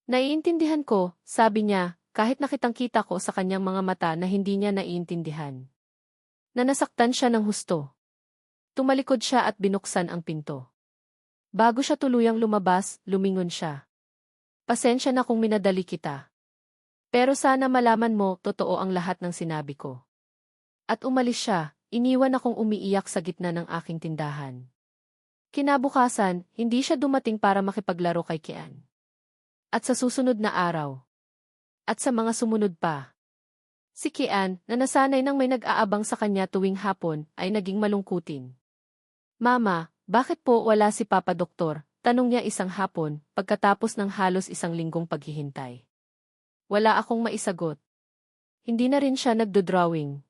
Naiintindihan ko, sabi niya, kahit nakitang-kita ko sa kanyang mga mata na hindi niya naiintindihan. na nasaktan siya ng husto. Tumalikod siya at binuksan ang pinto. Bago siya tuluyang lumabas, lumingon siya. Pasensya na kung minadali kita. Pero sana malaman mo, totoo ang lahat ng sinabi ko. At umalis siya, iniwan akong umiiyak sa gitna ng aking tindahan. Kinabukasan, hindi siya dumating para makipaglaro kay Kian. At sa susunod na araw. At sa mga sumunod pa. Si Kian, na nasanay nang may nag-aabang sa kanya tuwing hapon, ay naging malungkutin. Mama, bakit po wala si Papa Doktor? Tanong niya isang hapon, pagkatapos ng halos isang linggong paghihintay. Wala akong maisagot. Hindi na rin siya nagdo-drawing.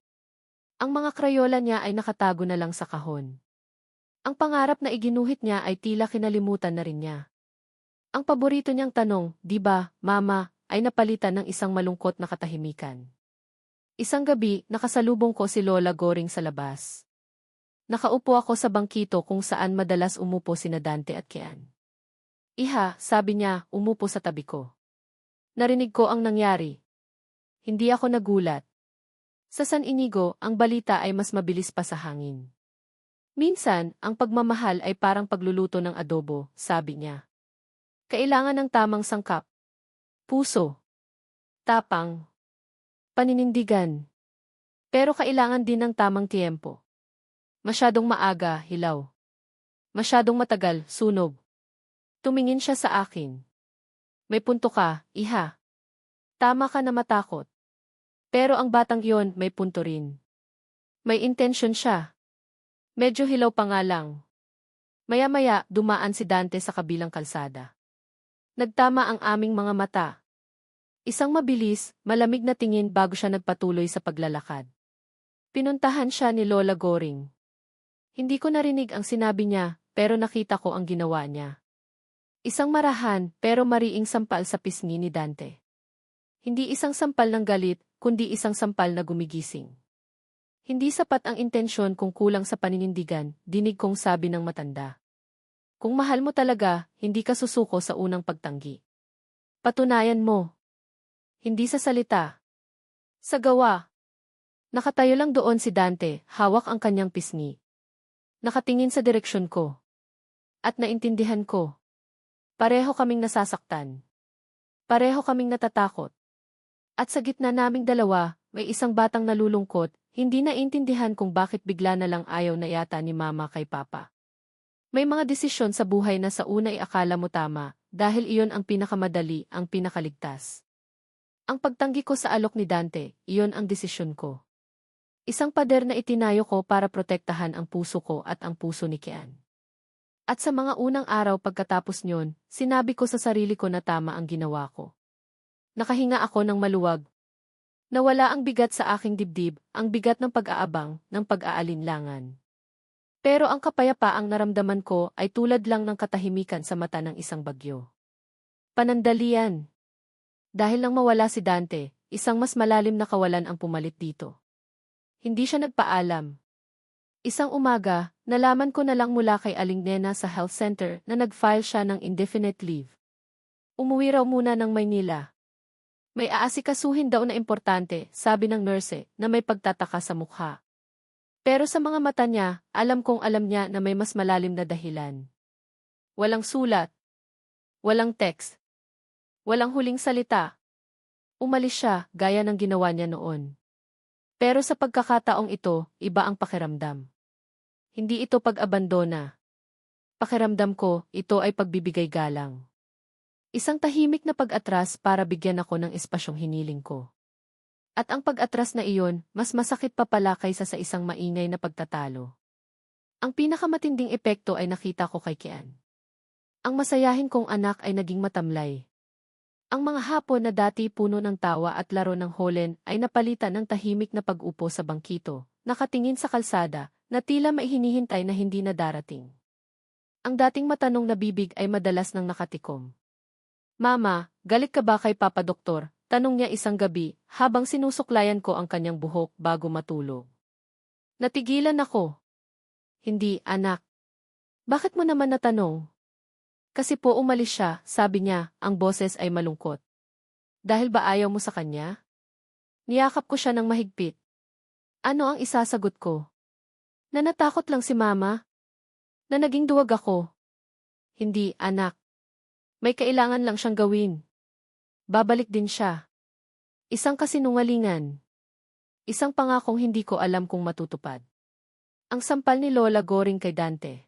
Ang mga krayola niya ay nakatago na lang sa kahon. Ang pangarap na iginuhit niya ay tila kinalimutan na rin niya. Ang paborito niyang tanong, di ba, Mama, ay napalitan ng isang malungkot na katahimikan. Isang gabi, nakasalubong ko si Lola Goring sa labas. Nakaupo ako sa bangkito kung saan madalas umupo sina Dante at Kian. Iha, sabi niya, umupo sa tabi ko. Narinig ko ang nangyari. Hindi ako nagulat. Sa San Inigo, ang balita ay mas mabilis pa sa hangin. Minsan, ang pagmamahal ay parang pagluluto ng adobo, sabi niya. Kailangan ng tamang sangkap. Puso. Tapang. Paninindigan. Pero kailangan din ng tamang tiempo. Masyadong maaga, hilaw. Masyadong matagal, sunog. Tumingin siya sa akin. May punto ka, iha. Tama ka na matakot. Pero ang batang iyon may punto rin. May intensyon siya. Medyo hilaw pa nga lang. Maya-maya, dumaan si Dante sa kabilang kalsada. Nagtama ang aming mga mata. Isang mabilis, malamig na tingin bago siya nagpatuloy sa paglalakad. Pinuntahan siya ni Lola Goring. Hindi ko narinig ang sinabi niya, pero nakita ko ang ginawa niya. Isang marahan, pero mariing sampal sa pisngi ni Dante. Hindi isang sampal ng galit, kundi isang sampal na gumigising. Hindi sapat ang intensyon kung kulang sa paninindigan, dinig kong sabi ng matanda. Kung mahal mo talaga, hindi ka susuko sa unang pagtanggi. Patunayan mo. Hindi sa salita. Sa gawa. Nakatayo lang doon si Dante, hawak ang kanyang pisngi. Nakatingin sa direksyon ko. At naintindihan ko. Pareho kaming nasasaktan. Pareho kaming natatakot. At sa gitna naming dalawa, may isang batang nalulungkot, hindi naintindihan kung bakit bigla na lang ayaw na yata ni Mama kay Papa. May mga desisyon sa buhay na sa una ay akala mo tama, dahil iyon ang pinakamadali, ang pinakaligtas. Ang pagtanggi ko sa alok ni Dante, iyon ang desisyon ko. Isang pader na itinayo ko para protektahan ang puso ko at ang puso ni Kian. At sa mga unang araw pagkatapos nyon, sinabi ko sa sarili ko na tama ang ginawa ko. Nakahinga ako ng maluwag. Nawala ang bigat sa aking dibdib, ang bigat ng pag-aabang, ng pag-aalinlangan. Pero ang kapayapaang naramdaman ko ay tulad lang ng katahimikan sa mata ng isang bagyo. Panandalian. Dahil nang mawala si Dante, isang mas malalim na kawalan ang pumalit dito. Hindi siya nagpaalam. Isang umaga, nalaman ko na lang mula kay Aling Nena sa health center na nag-file siya ng indefinite leave. Umuwi raw muna ng Maynila. May aasikasuhin daw na importante, sabi ng nurse, na may pagtataka sa mukha. Pero sa mga mata niya, alam kong alam niya na may mas malalim na dahilan. Walang sulat. Walang text. Walang huling salita. Umalis siya, gaya ng ginawa niya noon. Pero sa pagkakataong ito, iba ang pakiramdam. Hindi ito pag-abandona. Pakiramdam ko, ito ay pagbibigay galang. Isang tahimik na pag-atras para bigyan ako ng espasyong hiniling ko. At ang pag-atras na iyon, mas masakit pa pala kaysa sa isang maingay na pagtatalo. Ang pinakamatinding epekto ay nakita ko kay Kian. Ang masayahin kong anak ay naging matamlay. Ang mga hapon na dati puno ng tawa at laro ng holen ay napalitan ng tahimik na pag-upo sa bangkito, nakatingin sa kalsada, na tila may hinihintay na hindi na darating. Ang dating matanong na bibig ay madalas nang nakatikom. Mama, galit ka ba kay Papa Doktor? Tanong niya isang gabi, habang sinusuklayan ko ang kanyang buhok bago matulog. Natigilan ako. Hindi, anak. Bakit mo naman natanong? Kasi po umalis siya, sabi niya, ang boses ay malungkot. Dahil ba ayaw mo sa kanya? Niyakap ko siya ng mahigpit. Ano ang isasagot ko? Na natakot lang si mama? Na naging duwag ako? Hindi, anak. May kailangan lang siyang gawin. Babalik din siya. Isang kasinungalingan. Isang pangakong hindi ko alam kung matutupad. Ang sampal ni Lola Goring kay Dante.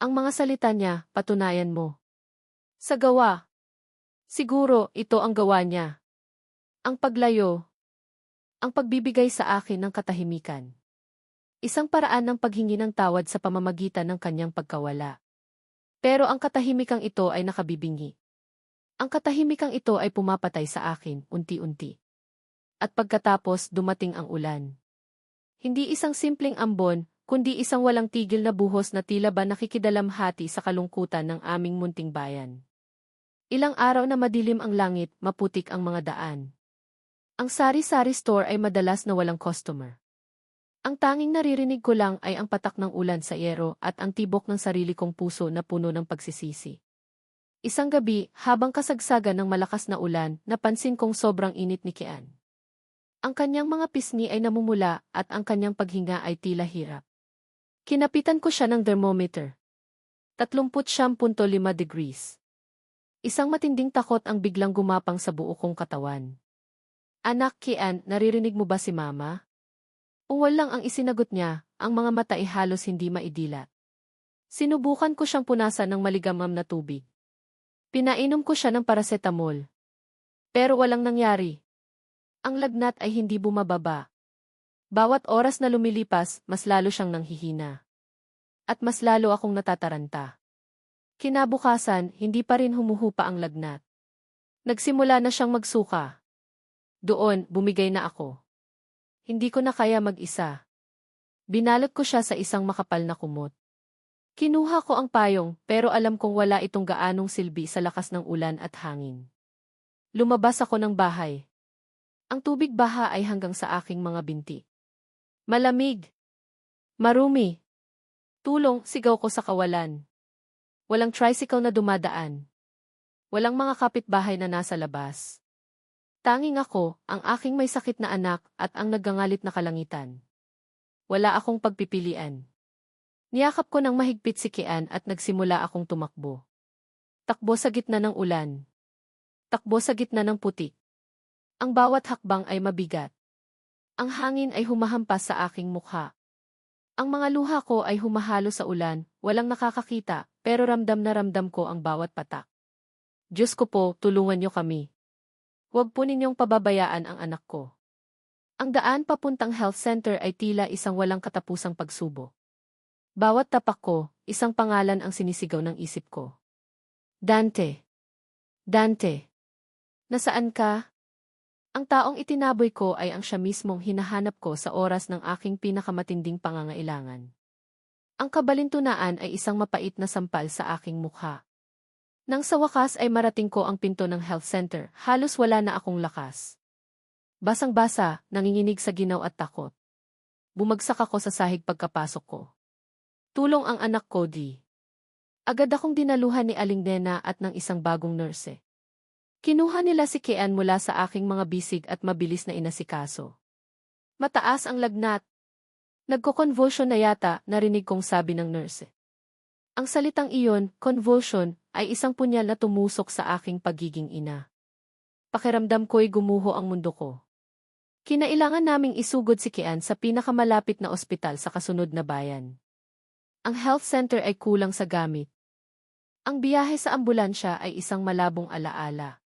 Ang mga salita niya, patunayan mo. Sa gawa. Siguro, ito ang gawa niya. Ang paglayo. Ang pagbibigay sa akin ng katahimikan. Isang paraan ng paghingi ng tawad sa pamamagitan ng kanyang pagkawala. Pero ang katahimikang ito ay nakabibingi. Ang katahimikang ito ay pumapatay sa akin, unti-unti. At pagkatapos, dumating ang ulan. Hindi isang simpleng ambon, kundi isang walang tigil na buhos na tila ba nakikidalamhati sa kalungkutan ng aming munting bayan. Ilang araw na madilim ang langit, maputik ang mga daan. Ang sari-sari store ay madalas na walang customer. Ang tanging naririnig ko lang ay ang patak ng ulan sa yero at ang tibok ng sarili kong puso na puno ng pagsisisi. Isang gabi, habang kasagsagan ng malakas na ulan, napansin kong sobrang init ni Kian. Ang kanyang mga pisngi ay namumula at ang kanyang paghinga ay tila hirap. Kinapitan ko siya ng thermometer. 39.5 degrees. Isang matinding takot ang biglang gumapang sa buo kong katawan. Anak Kian, naririnig mo ba si mama? Uwal lang ang isinagot niya, ang mga mata ay halos hindi maidilat. Sinubukan ko siyang punasan ng maligamgam na tubig. Pinainom ko siya ng paracetamol. Pero walang nangyari. Ang lagnat ay hindi bumababa. Bawat oras na lumilipas, mas lalo siyang nanghihina. At mas lalo akong natataranta. Kinabukasan, hindi pa rin humuhupa ang lagnat. Nagsimula na siyang magsuka. Doon, bumigay na ako. Hindi ko na kaya mag-isa. Binalot ko siya sa isang makapal na kumot. Kinuha ko ang payong, pero alam kong wala itong gaanong silbi sa lakas ng ulan at hangin. Lumabas ako ng bahay. Ang tubig baha ay hanggang sa aking mga binti. Malamig. Marumi. Tulong, sigaw ko sa kawalan. Walang tricycle na dumadaan. Walang mga kapitbahay na nasa labas. Tanging ako, ang aking may sakit na anak at ang naggangalit na kalangitan. Wala akong pagpipilian. Niyakap ko ng mahigpit si Kian at nagsimula akong tumakbo. Takbo sa gitna ng ulan. Takbo sa gitna ng putik. Ang bawat hakbang ay mabigat. Ang hangin ay humahampas sa aking mukha. Ang mga luha ko ay humahalo sa ulan, walang nakakakita, pero ramdam na ramdam ko ang bawat patak. Diyos ko po, tulungan niyo kami. Huwag po ninyong pababayaan ang anak ko. Ang daan papuntang health center ay tila isang walang katapusang pagsubok. Bawat tapak ko, isang pangalan ang sinisigaw ng isip ko. Dante. Dante. Nasaan ka? Ang taong itinaboy ko ay ang siya mismong hinahanap ko sa oras ng aking pinakamatinding pangangailangan. Ang kabalintunaan ay isang mapait na sampal sa aking mukha. Nang sa wakas ay marating ko ang pinto ng health center, halos wala na akong lakas. Basang-basa, nanginginig sa ginaw at takot. Bumagsak ako sa sahig pagkapasok ko. Tulong ang anak ko, Di. Agad akong dinaluhan ni Aling Nena at ng isang bagong nurse. Kinuha nila si Kian mula sa aking mga bisig at mabilis na inasikaso. Mataas ang lagnat. Nagko-convulsion na yata, narinig kong sabi ng nurse. Ang salitang iyon, convulsion, ay isang punyal na tumusok sa aking pagiging ina. Pakiramdam ko'y gumuho ang mundo ko. Kinailangan naming isugod si Kian sa pinakamalapit na ospital sa kasunod na bayan. Ang health center ay kulang sa gamit. Ang biyahe sa ambulansya ay isang malabong alaala.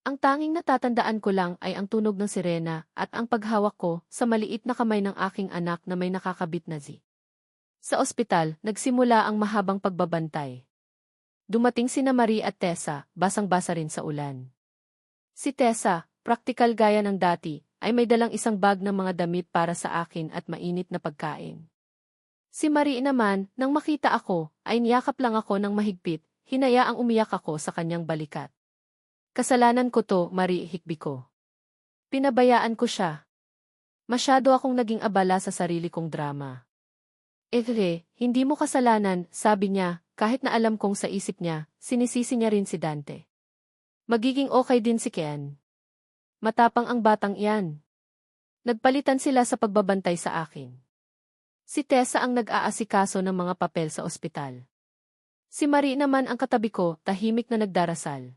Ang tanging natatandaan ko lang ay ang tunog ng sirena at ang paghawak ko sa maliit na kamay ng aking anak na may nakakabit na zi. Sa ospital, nagsimula ang mahabang pagbabantay. Dumating sina Marie at Tessa, basang-basa rin sa ulan. Si Tessa, praktikal gaya ng dati, ay may dalang isang bag ng mga damit para sa akin at mainit na pagkain. Si Marie naman, nang makita ako, ay niyakap lang ako ng mahigpit, hinayaang umiyak ako sa kanyang balikat. Kasalanan ko to, Marie, hikbi ko. Pinabayaan ko siya. Masyado akong naging abala sa sarili kong drama. Hindi mo kasalanan, sabi niya, kahit na alam kong sa isip niya, sinisisi niya rin si Dante. Magiging okay din si Kian. Matapang ang batang iyan. Nagpalitan sila sa pagbabantay sa akin. Si Tessa ang nag-aasikaso ng mga papel sa ospital. Si Marie naman ang katabi ko, tahimik na nagdarasal.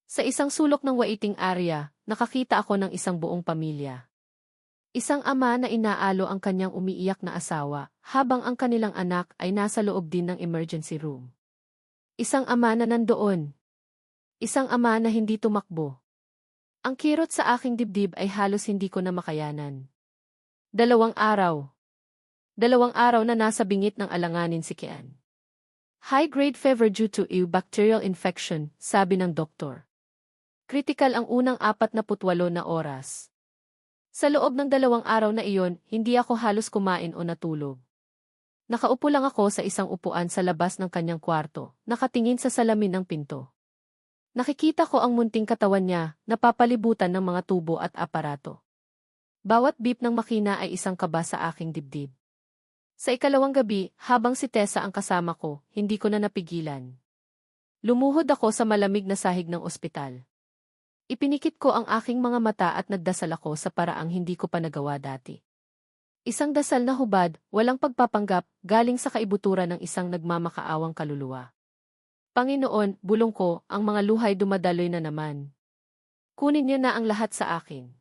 Sa isang sulok ng waiting area, nakakita ako ng isang buong pamilya. Isang ama na inaalo ang kanyang umiiyak na asawa, habang ang kanilang anak ay nasa loob din ng emergency room. Isang ama na nandoon. Isang ama na hindi tumakbo. Ang kirot sa aking dibdib ay halos hindi ko na makayanan. 2 araw. 2 araw na nasa bingit ng alanganin si Kian. High-grade fever due to a bacterial infection, sabi ng doktor. Critical ang unang 48 na oras. Sa loob ng 2 araw na iyon, hindi ako halos kumain o natulog. Nakaupo lang ako sa isang upuan sa labas ng kanyang kwarto, nakatingin sa salamin ng pinto. Nakikita ko ang munting katawan niya, napapalibutan ng mga tubo at aparato. Bawat beep ng makina ay isang kaba sa aking dibdib. Sa ikalawang gabi, habang si Tessa ang kasama ko, hindi ko na napigilan. Lumuhod ako sa malamig na sahig ng ospital. Ipinikit ko ang aking mga mata at nagdasal ako sa paraang hindi ko pa nagawa dati. Isang dasal na hubad, walang pagpapanggap, galing sa kaibuturan ng isang nagmamakaawang kaluluwa. Panginoon, bulong ko, ang mga luhay dumadaloy na naman. Kunin niyo na ang lahat sa akin.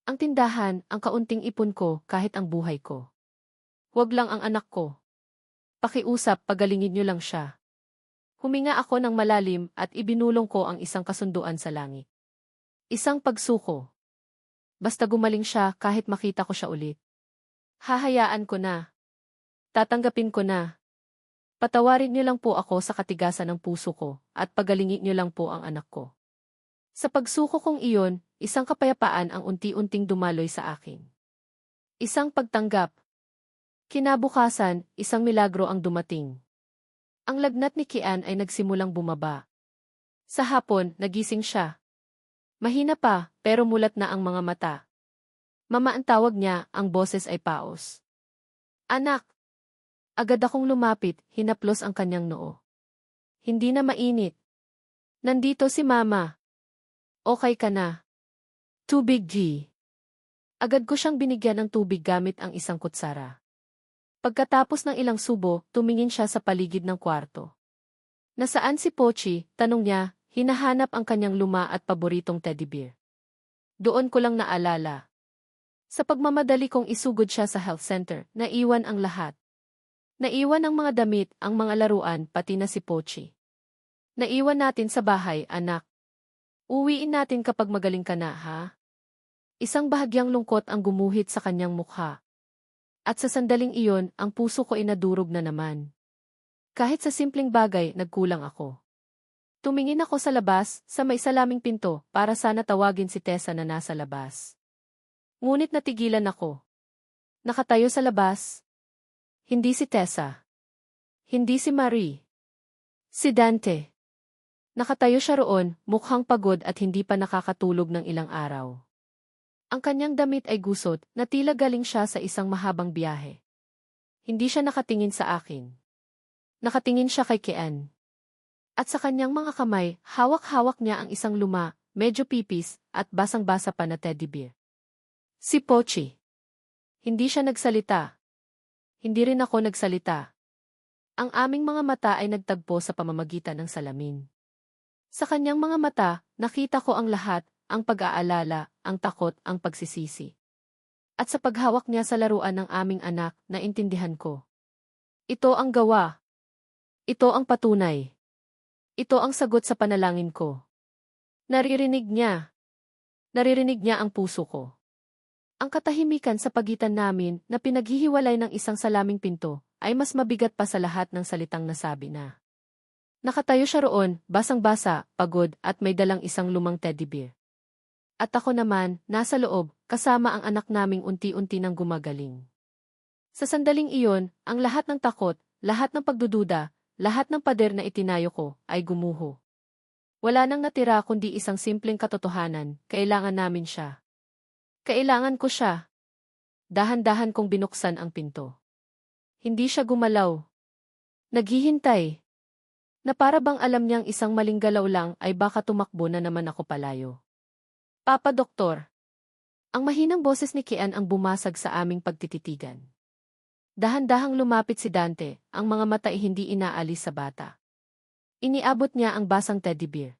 Ang tindahan, ang kaunting ipon ko, kahit ang buhay ko. Huwag lang ang anak ko. Pakiusap, pagalingin niyo lang siya. Huminga ako ng malalim at ibinulong ko ang isang kasunduan sa langit. Isang pagsuko. Basta gumaling siya kahit makita ko siya ulit. Hahayaan ko na. Tatanggapin ko na. Patawarin niyo lang po ako sa katigasan ng puso ko at pagalingin niyo lang po ang anak ko. Sa pagsuko kong iyon, isang kapayapaan ang unti-unting dumaloy sa akin. Isang pagtanggap. Kinabukasan, isang milagro ang dumating. Ang lagnat ni Kian ay nagsimulang bumaba. Sa hapon, nagising siya. Mahina pa, pero mulat na ang mga mata. Mama ang tawag niya, ang boses ay paos. Anak! Agad akong lumapit, hinaplos ang kanyang noo. Hindi na mainit. Nandito si Mama. Okay ka na. Tubig, G. Agad ko siyang binigyan ng tubig gamit ang isang kutsara. Pagkatapos ng ilang subo, tumingin siya sa paligid ng kwarto. Nasaan si Pochi? Tanong niya, hinahanap ang kanyang luma at paboritong teddy bear. Doon ko lang naalala. Sa pagmamadali kong isugod siya sa health center, naiwan ang lahat. Naiwan ang mga damit, ang mga laruan, pati na si Pochi. Naiwan natin sa bahay, anak. Uwiin natin kapag magaling ka na, ha? Isang bahagyang lungkot ang gumuhit sa kanyang mukha. At sa sandaling iyon, ang puso ko ay nadurog na naman. Kahit sa simpleng bagay, nagkulang ako. Tumingin ako sa labas, sa may salaming pinto, para sana tawagin si Tessa na nasa labas. Ngunit natigilan ako. Nakatayo sa labas. Hindi si Tessa. Hindi si Marie. Si Dante. Nakatayo siya roon, mukhang pagod at hindi pa nakakatulog ng ilang araw. Ang kanyang damit ay gusot, na tila galing siya sa isang mahabang biyahe. Hindi siya nakatingin sa akin. Nakatingin siya kay Kian. At sa kanyang mga kamay, hawak-hawak niya ang isang luma, medyo pipis, at basang-basa pa na teddy bear. Si Pochi. Hindi siya nagsalita. Hindi rin ako nagsalita. Ang aming mga mata ay nagtagpo sa pamamagitan ng salamin. Sa kanyang mga mata, nakita ko ang lahat, ang pag-aalala, ang takot, ang pagsisisi. At sa paghawak niya sa laruan ng aming anak, naintindihan ko. Ito ang gawa. Ito ang patunay. Ito ang sagot sa panalangin ko. Naririnig niya. Naririnig niya ang puso ko. Ang katahimikan sa pagitan namin na pinaghihiwalay ng isang salaming pinto ay mas mabigat pa sa lahat ng salitang nasabi na. Nakatayo siya roon, basang-basa, pagod at may dalang isang lumang teddy bear. At ako naman, nasa loob, kasama ang anak naming unti-unti nang gumagaling. Sa sandaling iyon, ang lahat ng takot, lahat ng pagdududa, lahat ng pader na itinayo ko ay gumuho. Wala nang natira kundi isang simpleng katotohanan, kailangan namin siya. Kailangan ko siya. Dahan-dahan kong binuksan ang pinto. Hindi siya gumalaw. Naghihintay. Na para bang alam niyang isang maling galaw lang ay baka tumakbo na naman ako palayo. Papa Doktor. Ang mahinang boses ni Kian ang bumasag sa aming pagtititigan. Dahan-dahang lumapit si Dante, ang mga mata ay hindi inaalis sa bata. Iniabot niya ang basang teddy bear.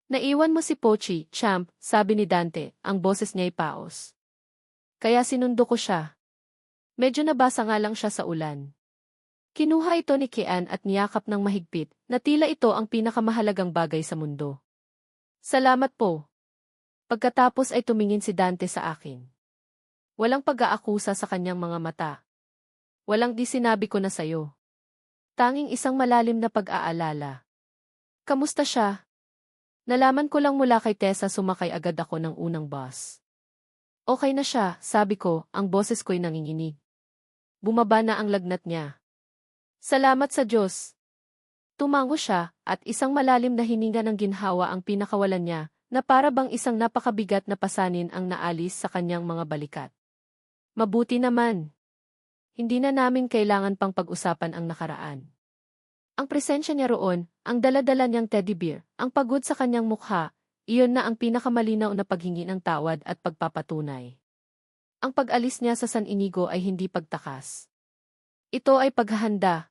Naiwan mo si Pochi, champ, sabi ni Dante, ang boses niya'y paos. Kaya sinundo ko siya. Medyo nabasa nga lang siya sa ulan. Kinuha ito ni Kian at niyakap ng mahigpit, na tila ito ang pinakamahalagang bagay sa mundo. Salamat po. Pagkatapos ay tumingin si Dante sa akin. Walang pag-aakusa sa kanyang mga mata. Walang di sinabi ko na sayo. Tanging isang malalim na pag-aalala. Kamusta siya? Nalaman ko lang mula kay Tessa sumakay agad ako ng unang bus. Okay na siya, sabi ko, ang boses ko'y nanginginig. Bumaba na ang lagnat niya. Salamat sa Diyos. Tumango siya, at isang malalim na hininga ng ginhawa ang pinakawalan niya, na para bang isang napakabigat na pasanin ang naalis sa kanyang mga balikat. Mabuti naman. Hindi na namin kailangan pang pag-usapan ang nakaraan. Ang presensya niya roon, ang dala-dala niyang teddy bear, ang pagod sa kanyang mukha, iyon na ang pinakamalinaw na paghingi ng tawad at pagpapatunay. Ang pag-alis niya sa San Inigo ay hindi pagtakas. Ito ay paghahanda.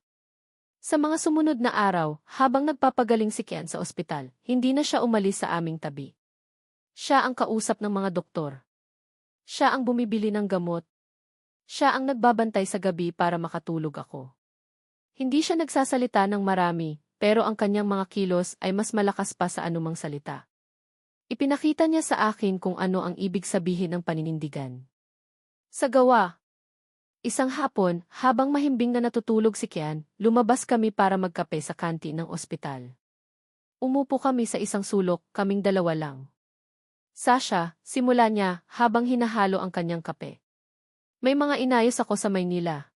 Sa mga sumunod na araw, habang nagpapagaling si Kian sa ospital, hindi na siya umalis sa aming tabi. Siya ang kausap ng mga doktor. Siya ang bumibili ng gamot. Siya ang nagbabantay sa gabi para makatulog ako. Hindi siya nagsasalita ng marami, pero ang kanyang mga kilos ay mas malakas pa sa anumang salita. Ipinakita niya sa akin kung ano ang ibig sabihin ng paninindigan. Sa gawa. Isang hapon, habang mahimbing na natutulog si Kian, lumabas kami para magkape sa kanti ng ospital. Umupo kami sa isang sulok, kaming dalawa lang. Sasha, simula niya, habang hinahalo ang kanyang kape. May mga inayos ako sa Maynila.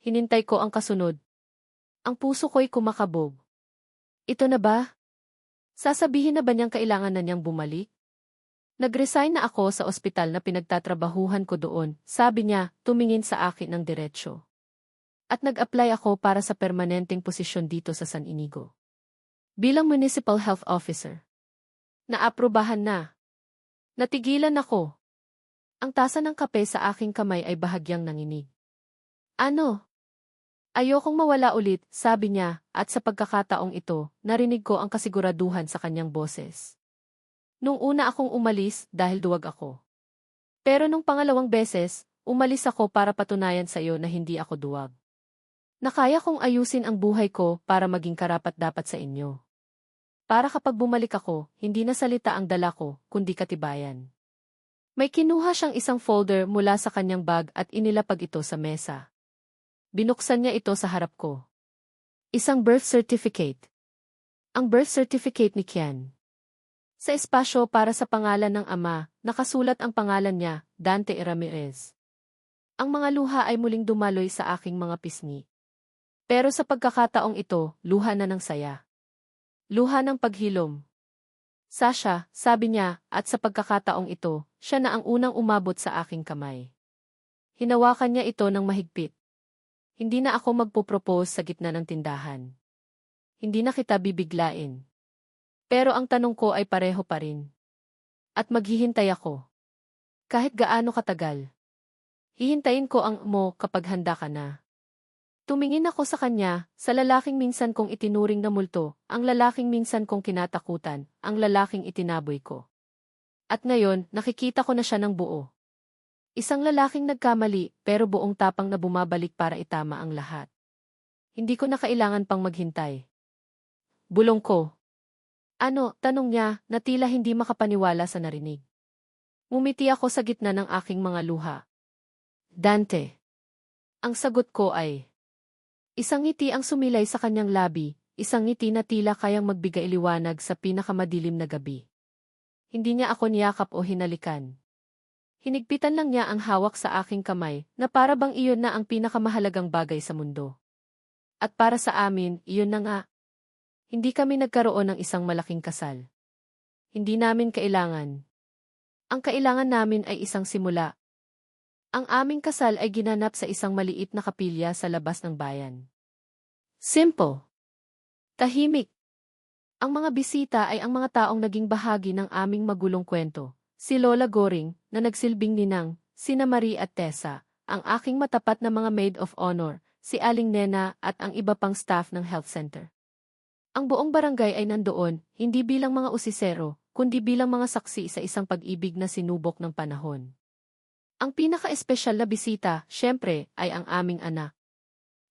Hinintay ko ang kasunod. Ang puso ko'y kumakabog. Ito na ba? Sasabihin na ba niyang kailangan na niyang bumalik? Nag-resign na ako sa ospital na pinagtatrabahuhan ko doon, sabi niya, tumingin sa akin ng diretsyo. At nag-apply ako para sa permanenteng posisyon dito sa San Inigo. Bilang Municipal Health Officer. Naaprubahan na. Natigilan ako. Ang tasa ng kape sa aking kamay ay bahagyang nanginig. Ano? Ayokong mawala ulit, sabi niya, at sa pagkakataong ito, narinig ko ang kasiguraduhan sa kanyang boses. Nung una akong umalis dahil duwag ako. Pero nung pangalawang beses, umalis ako para patunayan sa iyo na hindi ako duwag. Na kaya kong ayusin ang buhay ko para maging karapat-dapat sa inyo. Para kapag bumalik ako, hindi na salita ang dala ko, kundi katibayan. May kinuha siyang isang folder mula sa kanyang bag at inilapag ito sa mesa. Binuksan niya ito sa harap ko. Isang birth certificate. Ang birth certificate ni Kian. Sa espasyo para sa pangalan ng ama, nakasulat ang pangalan niya, Dante Ramirez. Ang mga luha ay muling dumaloy sa aking mga pisngi. Pero sa pagkakataong ito, luha na ng saya. Luha ng paghilom. Sasha, sabi niya, at sa pagkakataong ito, siya na ang unang umabot sa aking kamay. Hinawakan niya ito ng mahigpit. Hindi na ako magpo-propose sa gitna ng tindahan. Hindi na kita bibiglain. Pero ang tanong ko ay pareho pa rin. At maghihintay ako. Kahit gaano katagal. Hihintayin ko ang mo kapag handa ka na. Tumingin ako sa kanya, sa lalaking minsan kong itinuring na multo, ang lalaking minsan kong kinatakutan, ang lalaking itinaboy ko. At ngayon, nakikita ko na siya ng buo. Isang lalaking nagkamali, pero buong tapang na bumabalik para itama ang lahat. Hindi ko na kailangan pang maghintay. Bulong ko. Ano, tanong niya, na tila hindi makapaniwala sa narinig. Ngumiti ako sa gitna ng aking mga luha. Dante. Ang sagot ko ay... Isang ngiti ang sumilay sa kanyang labi, isang ngiti na tila kayang magbigay liwanag sa pinakamadilim na gabi. Hindi niya ako niyakap o hinalikan. Hinigpitan lang niya ang hawak sa aking kamay, na para bang iyon na ang pinakamahalagang bagay sa mundo. At para sa amin, iyon na nga. Hindi kami nagkaroon ng isang malaking kasal. Hindi namin kailangan. Ang kailangan namin ay isang simula. Ang aming kasal ay ginanap sa isang maliit na kapilya sa labas ng bayan. Simple. Tahimik. Ang mga bisita ay ang mga taong naging bahagi ng aming magulong kwento, Si Lola Goring, na nagsilbing ninang, sina Marie at Tessa, ang aking matapat na mga maid of honor, si Aling Nena at ang iba pang staff ng health center. Ang buong barangay ay nandoon, hindi bilang mga usisero, kundi bilang mga saksi sa isang pag-ibig na sinubok ng panahon. Ang pinaka-espesyal na bisita, syempre, ay ang aming anak.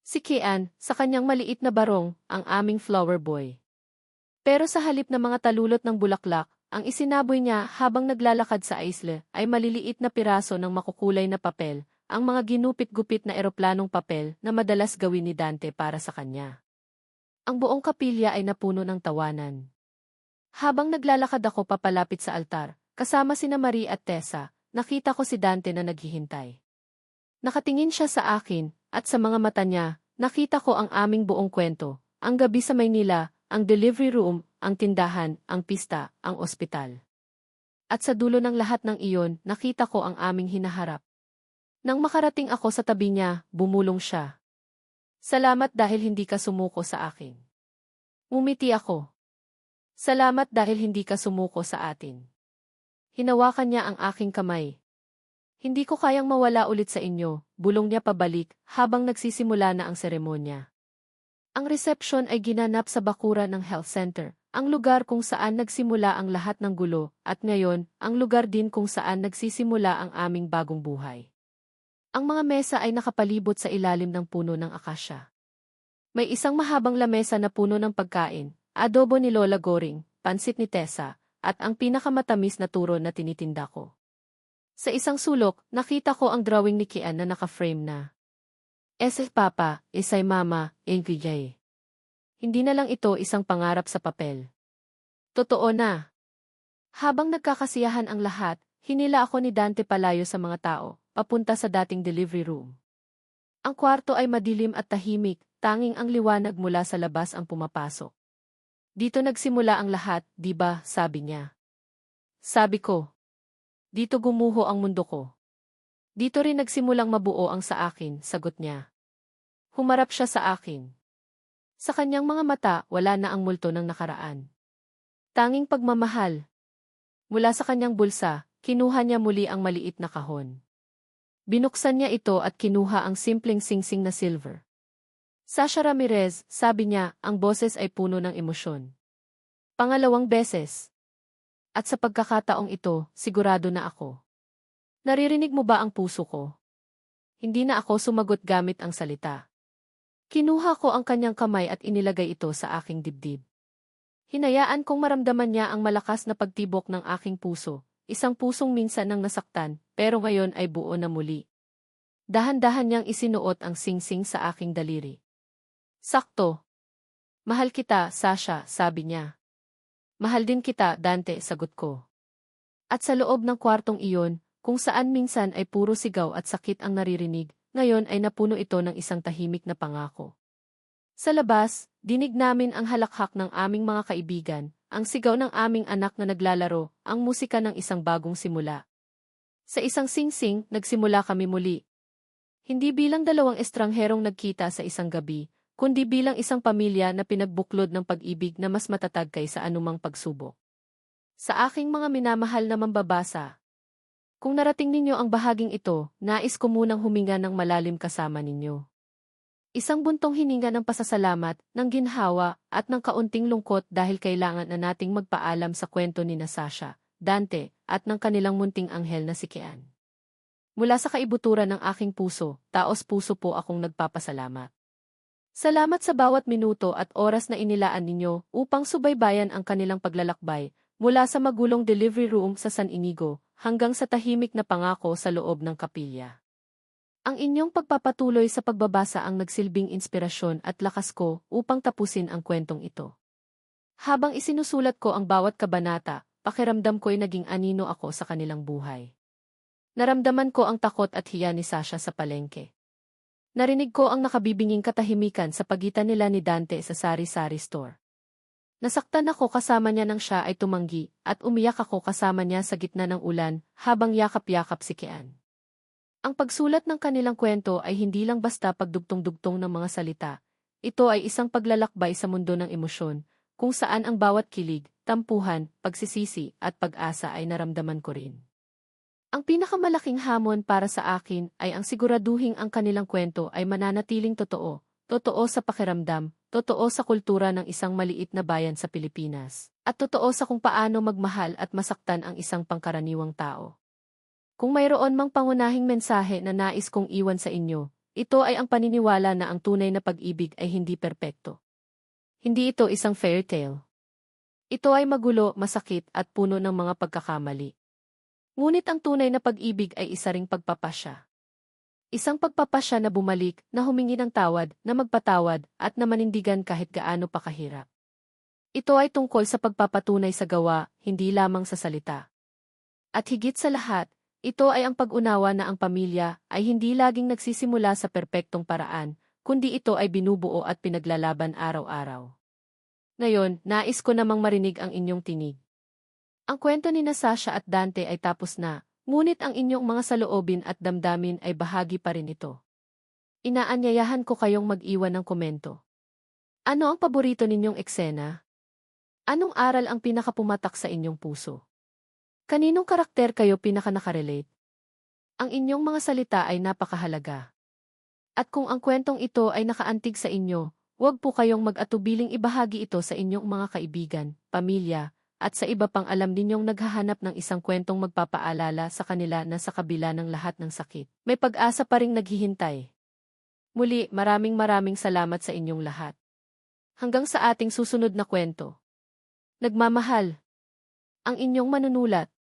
Si Kian, sa kanyang maliit na barong, ang aming flower boy. Pero sa halip na mga talulot ng bulaklak, ang isinaboy niya habang naglalakad sa isle ay maliliit na piraso ng makukulay na papel, ang mga ginupit-gupit na eroplanong papel na madalas gawin ni Dante para sa kanya. Ang buong kapilya ay napuno ng tawanan. Habang naglalakad ako papalapit sa altar, kasama sina Marie at Tessa, nakita ko si Dante na naghihintay. Nakatingin siya sa akin, at sa mga mata niya, nakita ko ang aming buong kwento, ang gabi sa Maynila, ang delivery room, ang tindahan, ang pista, ang ospital. At sa dulo ng lahat ng iyon, nakita ko ang aming hinaharap. Nang makarating ako sa tabi niya, bumulong siya. Salamat dahil hindi ka sumuko sa akin. Umiti ako. Salamat dahil hindi ka sumuko sa atin. Hinawakan niya ang aking kamay. Hindi ko kayang mawala ulit sa inyo, bulong niya pabalik, habang nagsisimula na ang seremonya. Ang reception ay ginanap sa bakuran ng health center, ang lugar kung saan nagsimula ang lahat ng gulo, at ngayon, ang lugar din kung saan nagsisimula ang aming bagong buhay. Ang mga mesa ay nakapalibot sa ilalim ng puno ng akasya. May isang mahabang lamesa na puno ng pagkain, adobo ni Lola Goring, pansit ni Tessa, at ang pinakamatamis na turon na tinitinda ko. Sa isang sulok, nakita ko ang drawing ni Kian na naka-frame na. Ese Papa, Isay Mama, Engvijay. Hindi na lang ito isang pangarap sa papel. Totoo na. Habang nagkakasiyahan ang lahat, hinila ako ni Dante palayo sa mga tao, papunta sa dating delivery room. Ang kwarto ay madilim at tahimik, tanging ang liwanag mula sa labas ang pumapasok. Dito nagsimula ang lahat, di ba, sabi niya. Sabi ko. Dito gumuho ang mundo ko. Dito rin nagsimulang mabuo ang sa akin, sagot niya. Humarap siya sa akin. Sa kanyang mga mata, wala na ang multo ng nakaraan. Tanging pagmamahal. Mula sa kanyang bulsa, kinuha niya muli ang maliit na kahon. Binuksan niya ito at kinuha ang simpleng singsing na silver. Sasha Ramirez, sabi niya, ang boses ay puno ng emosyon. Pangalawang beses. At sa pagkakataong ito, sigurado na ako. Naririnig mo ba ang puso ko? Hindi na ako sumagot gamit ang salita. Kinuha ko ang kanyang kamay at inilagay ito sa aking dibdib. Hinayaan kong maramdaman niya ang malakas na pagtibok ng aking puso, isang pusong minsan nang nasaktan, pero ngayon ay buo na muli. Dahan-dahan niyang isinuot ang singsing sa aking daliri. Sakto. Mahal kita, Sasha, sabi niya. Mahal din kita, Dante, sagot ko. At sa loob ng kwartong iyon, kung saan minsan ay puro sigaw at sakit ang naririnig, ngayon ay napuno ito ng isang tahimik na pangako. Sa labas, dinig namin ang halakhak ng aming mga kaibigan, ang sigaw ng aming anak na naglalaro, ang musika ng isang bagong simula. Sa isang singsing, nagsimula kami muli. Hindi bilang dalawang estrangherong nagkita sa isang gabi, kundi bilang isang pamilya na pinagbuklod ng pag-ibig na mas matatag kaysa anumang pagsubok. Sa aking mga minamahal na mambabasa, kung narating ninyo ang bahaging ito, nais ko munang huminga ng malalim kasama ninyo. Isang buntong hininga ng pasasalamat, ng ginhawa, at ng kaunting lungkot dahil kailangan na nating magpaalam sa kwento ni Sasha, Dante, at ng kanilang munting anghel na si Kian. Mula sa kaibuturan ng aking puso, taos-puso po akong nagpapasalamat. Salamat sa bawat minuto at oras na inilaan ninyo upang subaybayan ang kanilang paglalakbay, mula sa magulong delivery room sa San Inigo, hanggang sa tahimik na pangako sa loob ng kapilya. Ang inyong pagpapatuloy sa pagbabasa ang nagsilbing inspirasyon at lakas ko upang tapusin ang kwentong ito. Habang isinusulat ko ang bawat kabanata, pakiramdam ko'y naging anino ako sa kanilang buhay. Naramdaman ko ang takot at hiya ni Sasha sa palengke. Narinig ko ang nakabibinging katahimikan sa pagitan nila ni Dante sa sari-sari store. Nasaktan ako kasama niya nang siya ay tumanggi, at umiyak ako kasama niya sa gitna ng ulan, habang yakap-yakap si Kian. Ang pagsulat ng kanilang kwento ay hindi lang basta pagdugtong-dugtong ng mga salita. Ito ay isang paglalakbay sa mundo ng emosyon, kung saan ang bawat kilig, tampuhan, pagsisisi, at pag-asa ay naramdaman ko rin. Ang pinakamalaking hamon para sa akin ay ang siguraduhing ang kanilang kwento ay mananatiling totoo, totoo sa pakiramdam, totoo sa kultura ng isang maliit na bayan sa Pilipinas, at totoo sa kung paano magmahal at masaktan ang isang pangkaraniwang tao. Kung mayroon mang pangunahing mensahe na nais kong iwan sa inyo, ito ay ang paniniwala na ang tunay na pag-ibig ay hindi perpekto. Hindi ito isang fairy tale. Ito ay magulo, masakit at puno ng mga pagkakamali. Ngunit ang tunay na pag-ibig ay isa ring pagpapasya. Isang pagpapasya na bumalik, na humingi ng tawad, na magpatawad, at na manindigan kahit gaano pa kahirap. Ito ay tungkol sa pagpapatunay sa gawa, hindi lamang sa salita. At higit sa lahat, ito ay ang pag-unawa na ang pamilya ay hindi laging nagsisimula sa perpektong paraan, kundi ito ay binubuo at pinaglalaban araw-araw. Ngayon, nais ko namang marinig ang inyong tinig. Ang kwento ni Sasha at Dante ay tapos na, ngunit ang inyong mga saloobin at damdamin ay bahagi pa rin ito. Inaanyayahan ko kayong mag-iwan ng komento. Ano ang paborito ninyong eksena? Anong aral ang pinakapumatak sa inyong puso? Kaninong karakter kayo pinaka-nakarelate? Ang inyong mga salita ay napakahalaga. At kung ang kwentong ito ay nakaantig sa inyo, huwag po kayong mag-atubiling ibahagi ito sa inyong mga kaibigan, pamilya, at sa iba pang alam ninyong naghahanap ng isang kwentong magpapaalala sa kanila na sa kabila ng lahat ng sakit, may pag-asa pa ring naghihintay. Muli, maraming salamat sa inyong lahat. Hanggang sa ating susunod na kwento. Nagmamahal. Ang inyong manunulat.